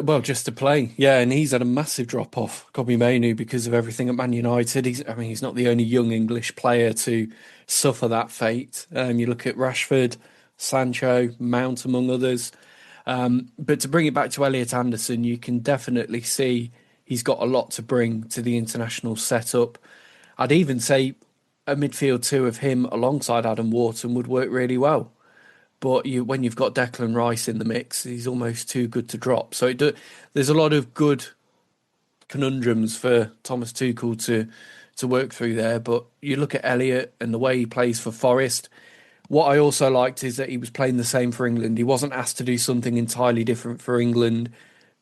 Well, just to play, yeah. And he's had a massive drop off, Kobbie Mainoo, because of everything at Man United. He's not the only young English player to suffer that fate. You look at Rashford, Sancho, Mount, among others. But to bring it back to Elliot Anderson, you can definitely see he's got a lot to bring to the international setup. I'd even say a midfield 2 of him alongside Adam Wharton would work really well. But when you've got Declan Rice in the mix, he's almost too good to drop. So there's a lot of good conundrums for Thomas Tuchel to work through there. But you look at Elliot and the way he plays for Forest. What I also liked is that he was playing the same for England. He wasn't asked to do something entirely different for England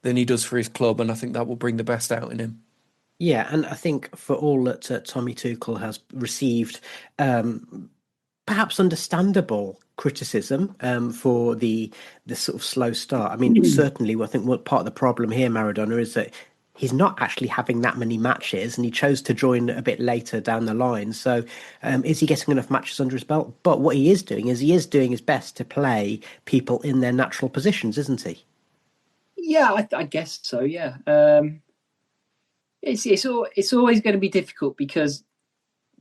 than he does for his club, and I think that will bring the best out in him. Yeah, and I think for all that Tommy Tuchel has received, perhaps understandable criticism for the sort of slow start. I mean, certainly, I think what part of the problem here, Maradona, is that he's not actually having that many matches, and he chose to join a bit later down the line. So is he getting enough matches under his belt? But what he is doing is his best to play people in their natural positions, isn't he? Yeah, I guess so, yeah. It's always going to be difficult because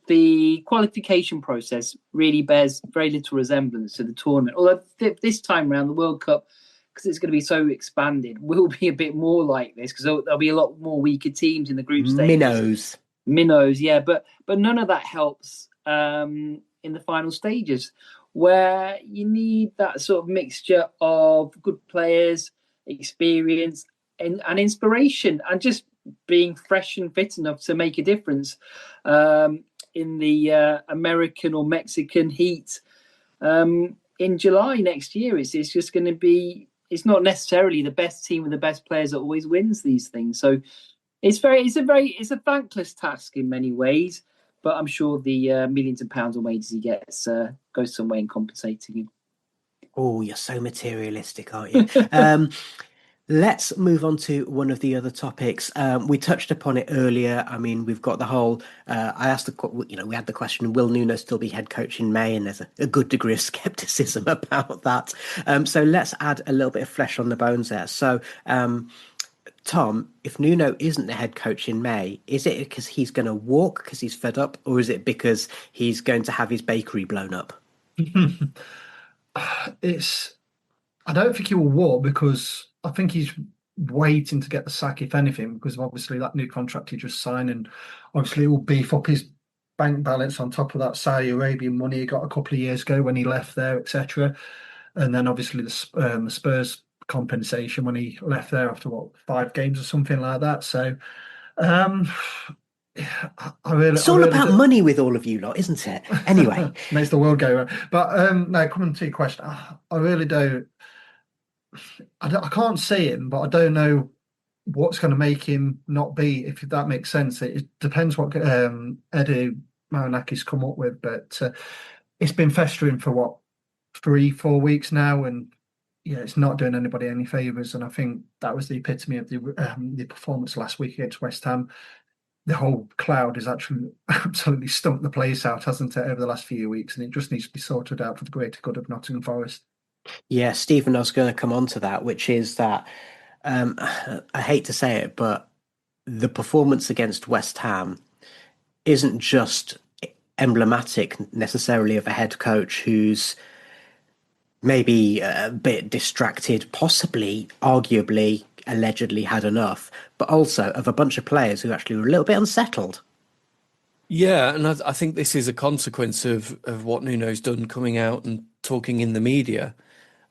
the qualification process really bears very little resemblance to the tournament. Although this time around, the World Cup, because it's going to be so expanded, will be a bit more like this, because there'll be a lot more weaker teams in the group stages. Minnows, yeah. But none of that helps in the final stages, where you need that sort of mixture of good players, experience, and inspiration, and just being fresh and fit enough to make a difference in the American or Mexican heat in July next year. It's just going to be. It's not necessarily the best team with the best players that always wins these things. So it's a thankless task in many ways. But I'm sure the millions of pounds of wages he gets goes some way in compensating him. Oh, you're so materialistic, aren't you? Let's move on to one of the other topics. We touched upon it earlier. I mean, we've got the whole. I asked we had the question: will Nuno still be head coach in May? And there's a good degree of skepticism about that. So let's add a little bit of flesh on the bones there. So, Tom, if Nuno isn't the head coach in May, is it because he's going to walk because he's fed up, or is it because he's going to have his bakery blown up? I don't think he will walk, because I think he's waiting to get the sack, if anything, because obviously that new contract he just signed, and obviously it will beef up his bank balance on top of that Saudi Arabian money he got a couple of years ago when he left there, etc. And then obviously the Spurs compensation when he left there after 5 games or something like that. So it's all about money with all of you lot, isn't it? Anyway, makes the world go round. But no, coming to your question, I really don't. I can't see him, but I don't know what's going to make him not be, if that makes sense. It depends what Edu Marinakis come up with, but it's been festering for 3-4 weeks now, and yeah, it's not doing anybody any favours. And I think that was the epitome of the performance last week against West Ham. The whole cloud has actually absolutely stumped the place out, hasn't it, over the last few weeks, and it just needs to be sorted out for the greater good of Nottingham Forest. Yeah, Stephen, I was going to come on to that, which is that I hate to say it, but the performance against West Ham isn't just emblematic necessarily of a head coach who's maybe a bit distracted, possibly, arguably, allegedly had enough, but also of a bunch of players who actually were a little bit unsettled. Yeah, and I think this is a consequence of what Nuno's done, coming out and talking in the media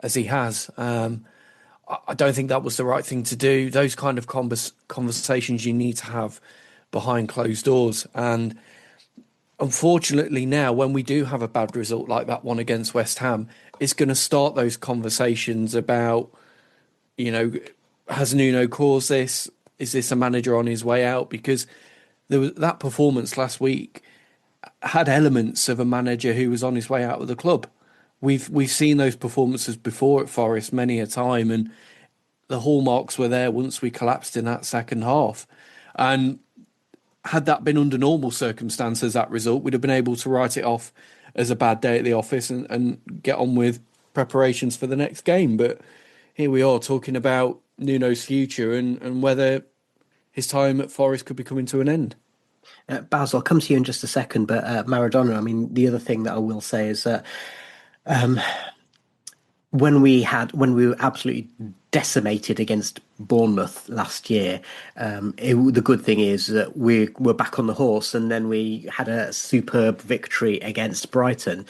as he has. I don't think that was the right thing to do. Those kind of conversations you need to have behind closed doors. And unfortunately now, when we do have a bad result like that one against West Ham, it's going to start those conversations about, has Nuno caused this? Is this a manager on his way out? Because that performance last week had elements of a manager who was on his way out of the club. We've seen those performances before at Forest many a time, and the hallmarks were there once we collapsed in that second half. And had that been under normal circumstances, that result, we'd have been able to write it off as a bad day at the office and get on with preparations for the next game. But here we are talking about Nuno's future and whether his time at Forest could be coming to an end. Baz, I'll come to you in just a second, but Maradona, I mean, the other thing that I will say is that when we were absolutely decimated against Bournemouth last year, the good thing is that we're back on the horse, and then we had a superb victory against Brighton.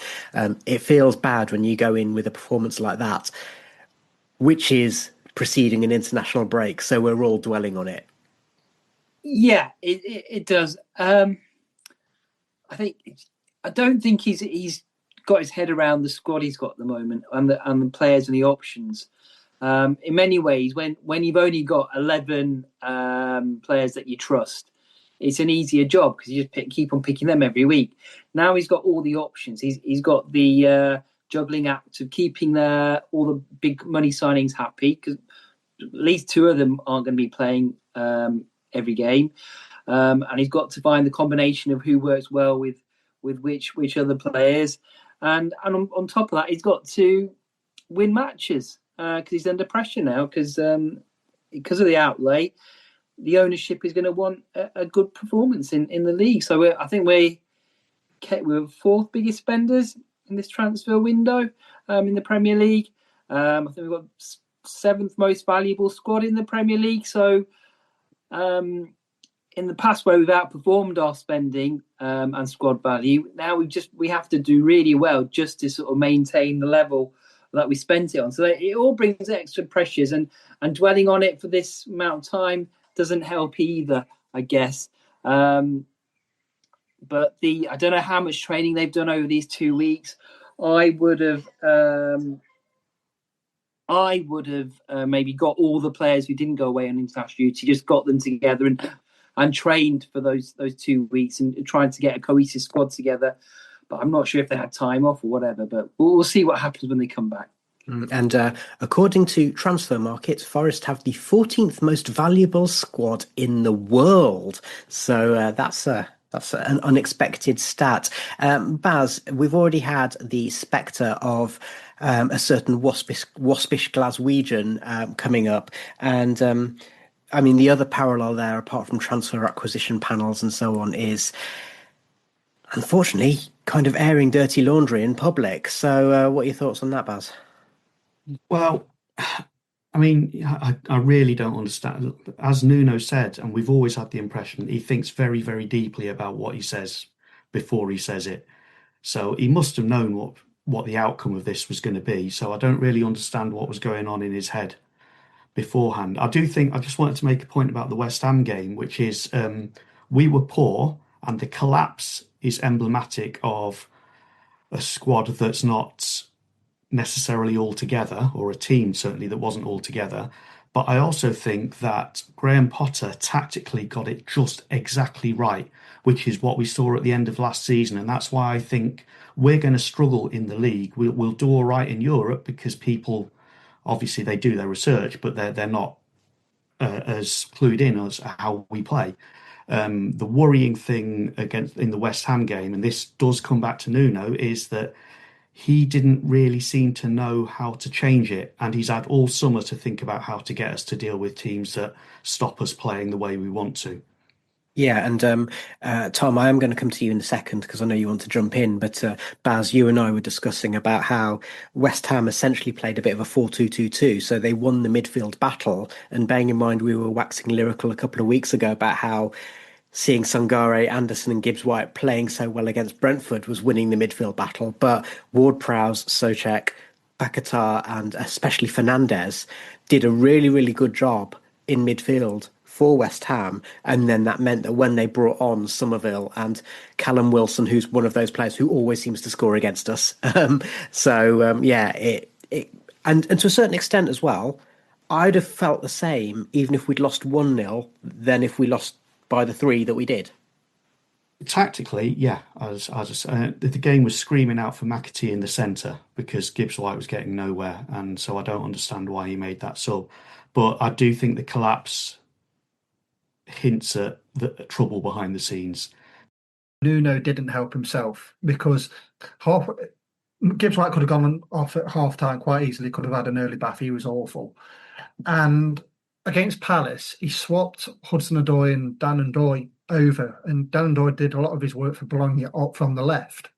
It feels bad when you go in with a performance like that, which is preceding an international break, so we're all dwelling on it. Yeah, it does. I don't think he's got his head around the squad he's got at the moment and the players and the options. In many ways, when you've only got 11 players that you trust, it's an easier job because you just keep on picking them every week. Now he's got all the options. He's got the juggling act of keeping all the big money signings happy, because at least 2 of them aren't going to be playing every game, and he's got to find the combination of who works well with which other players, and on top of that, he's got to win matches because he's under pressure now because of the outlay. The ownership is going to want a good performance in the league. So I think we were fourth biggest spenders in this transfer window in the Premier League. I think we've got seventh most valuable squad in the Premier League. So in the past, where we've outperformed our spending and squad value, now we have to do really well just to sort of maintain the level that we spent it on. So it all brings extra pressures, and dwelling on it for this amount of time doesn't help either, I guess. But I don't know how much training they've done over these 2 weeks. I would have maybe got all the players who didn't go away on international duty, just got them together and trained for those 2 weeks and tried to get a cohesive squad together. But I'm not sure if they had time off or whatever. But we'll see what happens when they come back. And according to Transfer Markets, Forest have the 14th most valuable squad in the world. So that's an unexpected stat. Baz, we've already had the spectre of a certain waspish Glaswegian coming up. And I mean, the other parallel there, apart from transfer acquisition panels and so on, is unfortunately kind of airing dirty laundry in public. So what are your thoughts on that, Baz? Well, I mean, I really don't understand. As Nuno said, and we've always had the impression, he thinks very, very deeply about what he says before he says it. So he must have known what the outcome of this was going to be. So I don't really understand what was going on in his head beforehand. I just wanted to make a point about the West Ham game, which is we were poor, and the collapse is emblematic of a squad that's not necessarily all together, or a team certainly that wasn't all together. But I also think that Graham Potter tactically got it just exactly right, which is what we saw at the end of last season. And that's why I think we're going to struggle in the league. We'll do all right in Europe because people, obviously they do their research, but they're not as clued in as how we play. The worrying thing in the West Ham game, and this does come back to Nuno, is that he didn't really seem to know how to change it. And he's had all summer to think about how to get us to deal with teams that stop us playing the way we want to. Yeah, and Tom, I am going to come to you in a second because I know you want to jump in. But Baz, you and I were discussing about how West Ham essentially played a bit of a 4-2-2-2. So they won the midfield battle. And bearing in mind, we were waxing lyrical a couple of weeks ago about how seeing Sangare, Anderson and Gibbs-White playing so well against Brentford was winning the midfield battle. But Ward-Prowse, Souček, Paquetá and especially Fernandes did a really, really good job in midfield for West Ham. And then that meant that when they brought on Somerville and Callum Wilson, who's one of those players who always seems to score against us. And to a certain extent as well, I'd have felt the same even if we'd lost 1-0 than if we lost by the 3 that we did. Tactically, yeah, the game was screaming out for McAtee in the centre because Gibbs-White was getting nowhere, and so I don't understand why he made that sub. But I do think the collapse hints at the trouble behind the scenes. Nuno didn't help himself because Gibbs-White could have gone off at half-time quite easily, could have had an early bath. He was awful. And against Palace, he swapped Hudson-Odoi and Dan Ndoye over, and Dan Ndoye did a lot of his work for Bologna up from the left.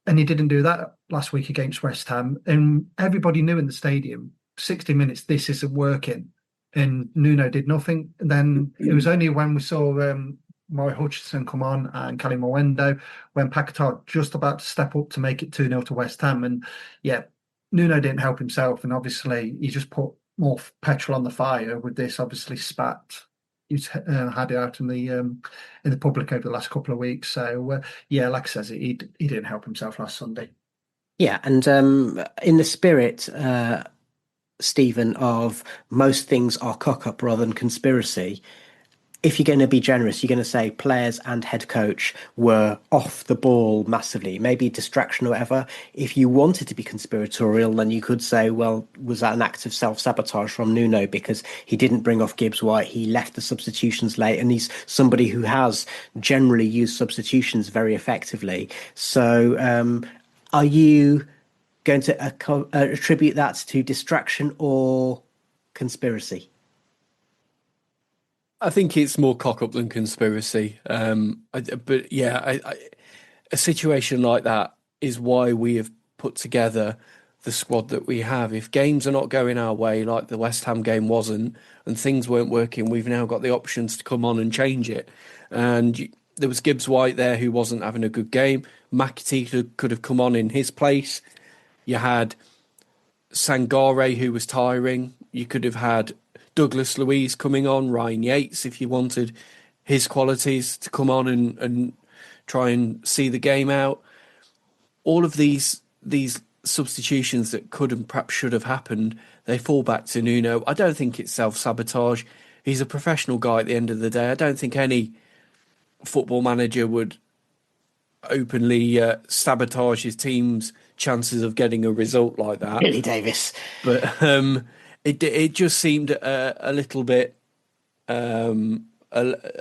And he didn't do that last week against West Ham. And everybody knew in the stadium, 60 minutes, this isn't working. And Nuno did nothing. And then it was only when we saw Murray Hutchinson come on and Kelly Mwendo, when Paquetá just about to step up to make it 2-0 to West Ham. And yeah, Nuno didn't help himself. And obviously he just put more petrol on the fire with this, obviously spat he's had it out in the public over the last couple of weeks. So like I says, he didn't help himself last Sunday. Yeah, and in the spirit, Stephen, of most things are cock-up rather than conspiracy, if you're going to be generous, you're going to say players and head coach were off the ball massively, maybe distraction or whatever. If you wanted to be conspiratorial, then you could say, well, was that an act of self-sabotage from Nuno because he didn't bring off Gibbs-White, he left the substitutions late, and he's somebody who has generally used substitutions very effectively. So are you going to attribute that to distraction or conspiracy? I think it's more cock-up than conspiracy. But yeah, a situation like that is why we have put together the squad that we have. If games are not going our way, like the West Ham game wasn't, and things weren't working, we've now got the options to come on and change it. And there was Gibbs White there who wasn't having a good game. McAtee could have come on in his place. You had Sangare, who was tiring. You could have had Douglas Luiz coming on, Ryan Yates, if you wanted his qualities to come on and try and see the game out. All of these substitutions that could and perhaps should have happened, they fall back to Nuno. I don't think it's self-sabotage. He's a professional guy at the end of the day. I don't think any football manager would openly sabotage his team's chances of getting a result like that. Billy Davis. But it just seemed a little bit a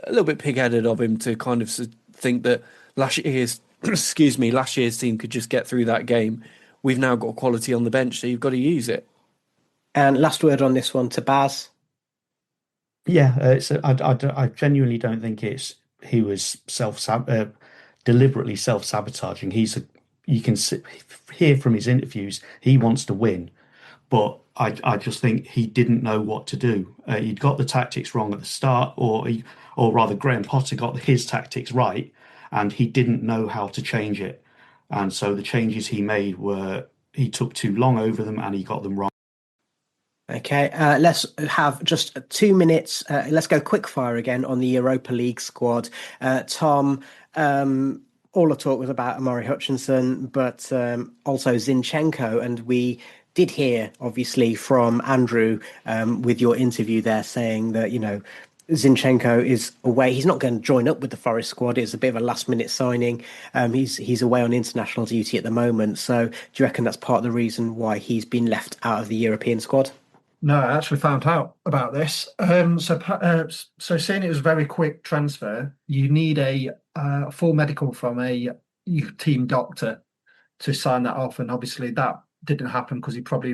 little bit pig-headed of him to kind of think that last year's team could just get through that game. We've now got quality on the bench, so you've got to use it. And last word on this one to Baz. Yeah, I genuinely don't think he was deliberately self-sabotaging. You can hear from his interviews, he wants to win, but I just think he didn't know what to do. He'd got the tactics wrong at the start, or rather Graham Potter got his tactics right, and he didn't know how to change it. And so the changes he made he took too long over them and he got them wrong. Okay, let's have just 2 minutes. Let's go quick fire again on the Europa League squad. Tom, all the talk was about Omari Hutchinson, but also Zinchenko. And we did hear, obviously, from Andrew with your interview there saying that, Zinchenko is away. He's not going to join up with the Forest squad. It's a bit of a last-minute signing. He's away on international duty at the moment. So do you reckon that's part of the reason why he's been left out of the European squad? No, I actually found out about this. So seeing it was a very quick transfer, you need a full medical from a team doctor to sign that off. And obviously that didn't happen because he probably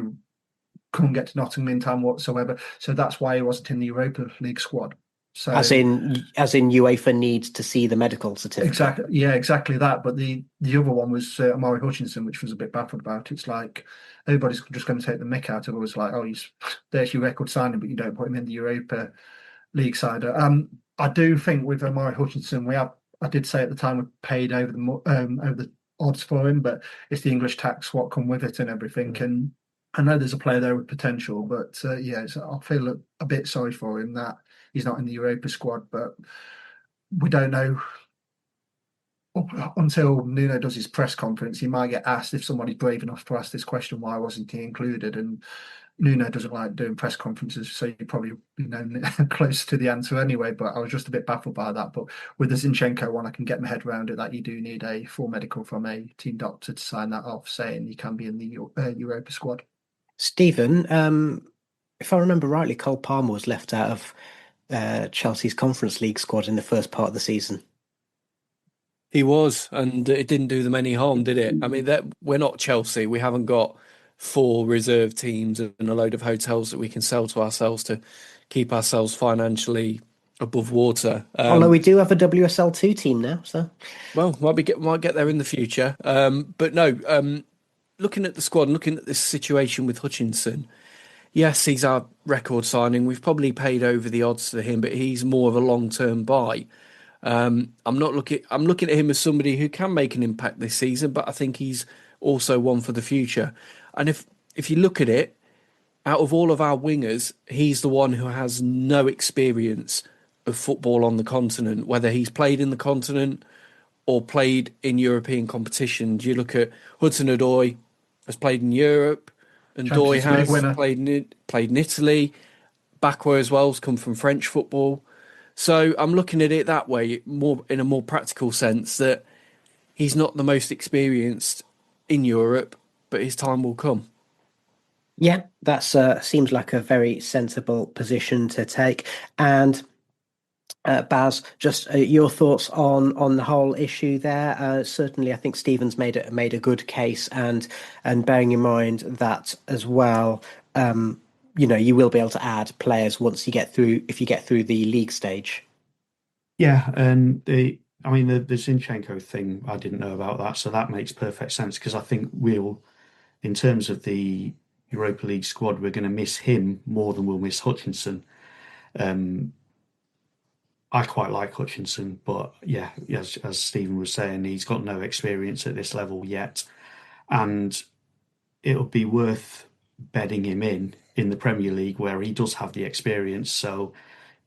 couldn't get to Nottingham in time whatsoever. So that's why he wasn't in the Europa League squad. So as in UEFA needs to see the medical certificate. Exactly, yeah, exactly that. But the other one was Omari Hutchinson, which was a bit baffled about. It's like everybody's just going to take the mick out of it. It's like, there's your record signing, but you don't put him in the Europa League side. I do think with Omari Hutchinson, I did say at the time we paid over the odds for him, but it's the English tax what come with it and everything. And I know there's a player there with potential, but I feel a bit sorry for him that he's not in the Europa squad, but we don't know until Nuno does his press conference. He might get asked, if somebody's brave enough to ask this question, why wasn't he included? And Nuno doesn't like doing press conferences, so you probably close to the answer anyway. But I was just a bit baffled by that. But with the Zinchenko one, I can get my head around it that you do need a full medical from a team doctor to sign that off, saying you can be in the Europa squad. Stephen, if I remember rightly, Cole Palmer was left out of Chelsea's Conference League squad in the first part of the season. He was, and it didn't do them any harm, did it? I mean, we're not Chelsea. We haven't got 4 reserve teams and a load of hotels that we can sell to ourselves to keep ourselves financially above water. Although we do have a WSL2 team now, so well, might get there in the future. But no, looking at the squad, and looking at this situation with Hutchinson. Yes, he's our record signing. We've probably paid over the odds for him, but he's more of a long-term buy. I'm looking at him as somebody who can make an impact this season, but I think he's also one for the future. And if you look at it, out of all of our wingers, he's the one who has no experience of football on the continent, whether he's played in the continent or played in European competitions. You look at Hudson-Odoi, has played in Europe, and Doy has played in Italy. Bakwa as well has come from French football. So I'm looking at it that way, more in a more practical sense, that he's not the most experienced in Europe, but his time will come. Yeah, that seems like a very sensible position to take. And Baz, just your thoughts on the whole issue there. Certainly, I think Stephen's made a good case, and bearing in mind that as well, you will be able to add players once you get through, if you get through the league stage. Yeah, and the I mean, the Zinchenko thing, I didn't know about that, so that makes perfect sense, because I think in terms of the Europa League squad, we're going to miss him more than we'll miss Hutchinson. I quite like Hutchinson, but yeah, as Stephen was saying, he's got no experience at this level yet, and it'll be worth bedding him in the Premier League, where he does have the experience. So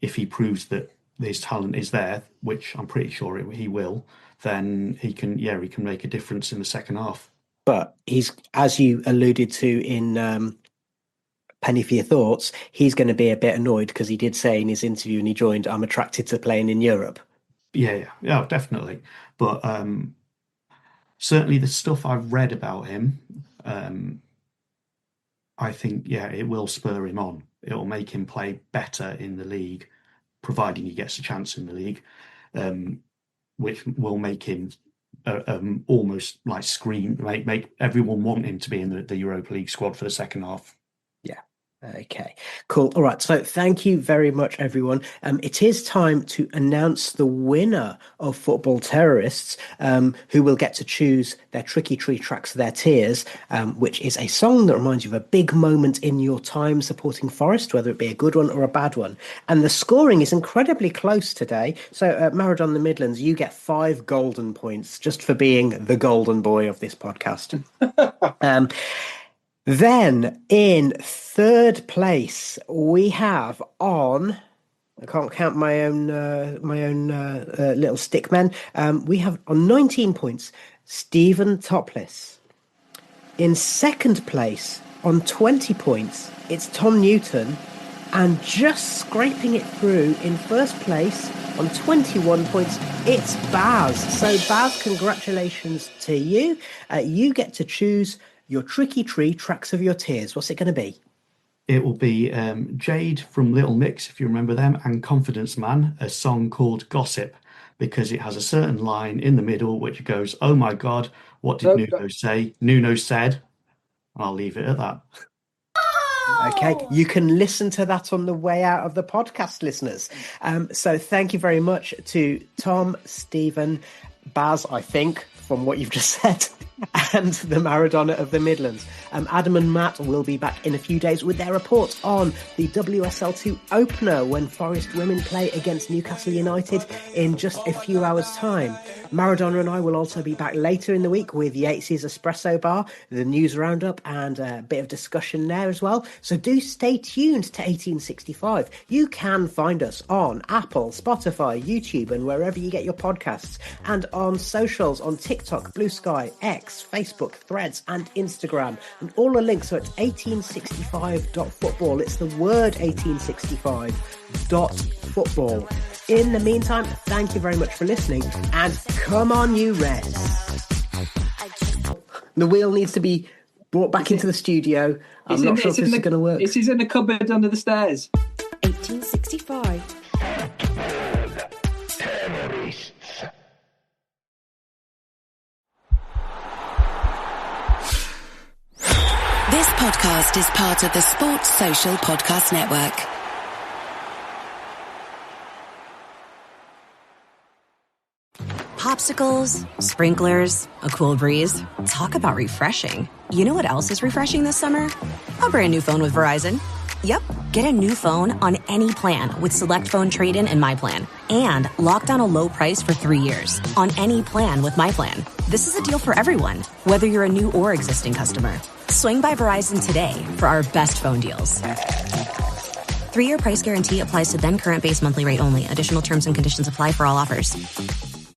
if he proves that his talent is there, which I'm pretty sure he will, then he can make a difference in the second half. But he's, as you alluded to in Penny for Your Thoughts, he's going to be a bit annoyed because he did say in his interview when he joined, I'm attracted to playing in Europe. Yeah, definitely. But certainly the stuff I've read about him, I think, it will spur him on. It'll make him play better in the league, providing he gets a chance in the league, which will make him almost like make everyone want him to be in the Europa League squad for the second half. Yeah. Okay, cool. All right. So thank you very much, everyone. It is time to announce the winner of Football Terrorists, who will get to choose their Tricky Tree Tracks of Their Tears, which is a song that reminds you of a big moment in your time supporting Forest, whether it be a good one or a bad one. And the scoring is incredibly close today. So Maradona the Midlands, you get 5 golden points just for being the golden boy of this podcast. Then in third place, we have I can't count my own little stick men. We have on 19 points, Stephen Toplis. In second place, on 20 points, it's Tom Newton. And just scraping it through in first place on 21 points, it's Baz. So Baz, congratulations to you. You get to choose your Tricky Tree Tracks of Your Tears. What's it going to be? It will be Jade from Little Mix, if you remember them, and Confidence Man, a song called Gossip, because it has a certain line in the middle which goes, oh my God, what did Nuno say? Nuno said. I'll leave it at that. Okay, you can listen to that on the way out of the podcast, listeners. So thank you very much to Tom, Stephen, Baz, I think, from what you've just said, and the Maradona of the Midlands. Adam and Matt will be back in a few days with their report on the WSL2 opener when Forest women play against Newcastle United in just a few hours' time. Maradona and I will also be back later in the week with Yatesy's Espresso Bar, the news roundup, and a bit of discussion there as well. So do stay tuned to 1865. You can find us on Apple, Spotify, YouTube, and wherever you get your podcasts, and on socials on TikTok, Blue Sky, X, Facebook, Threads, and Instagram. And all the links are at 1865.football. It's the word 1865.football. In the meantime, thank you very much for listening, and come on, you Reds. The wheel needs to be brought back into the studio. I'm not sure if this is going to work. This is in the cupboard under the stairs. 1865. Terrorists. This podcast is part of the Sports Social Podcast Network. Popsicles, sprinklers, a cool breeze. Talk about refreshing. You know what else is refreshing this summer? A brand new phone with Verizon. Yep, get a new phone on any plan with Select Phone Trade-in and My Plan. And lock down a low price for 3 years on any plan with My Plan. This is a deal for everyone, whether you're a new or existing customer. Swing by Verizon today for our best phone deals. 3-year price guarantee applies to then current base monthly rate only. Additional terms and conditions apply for all offers.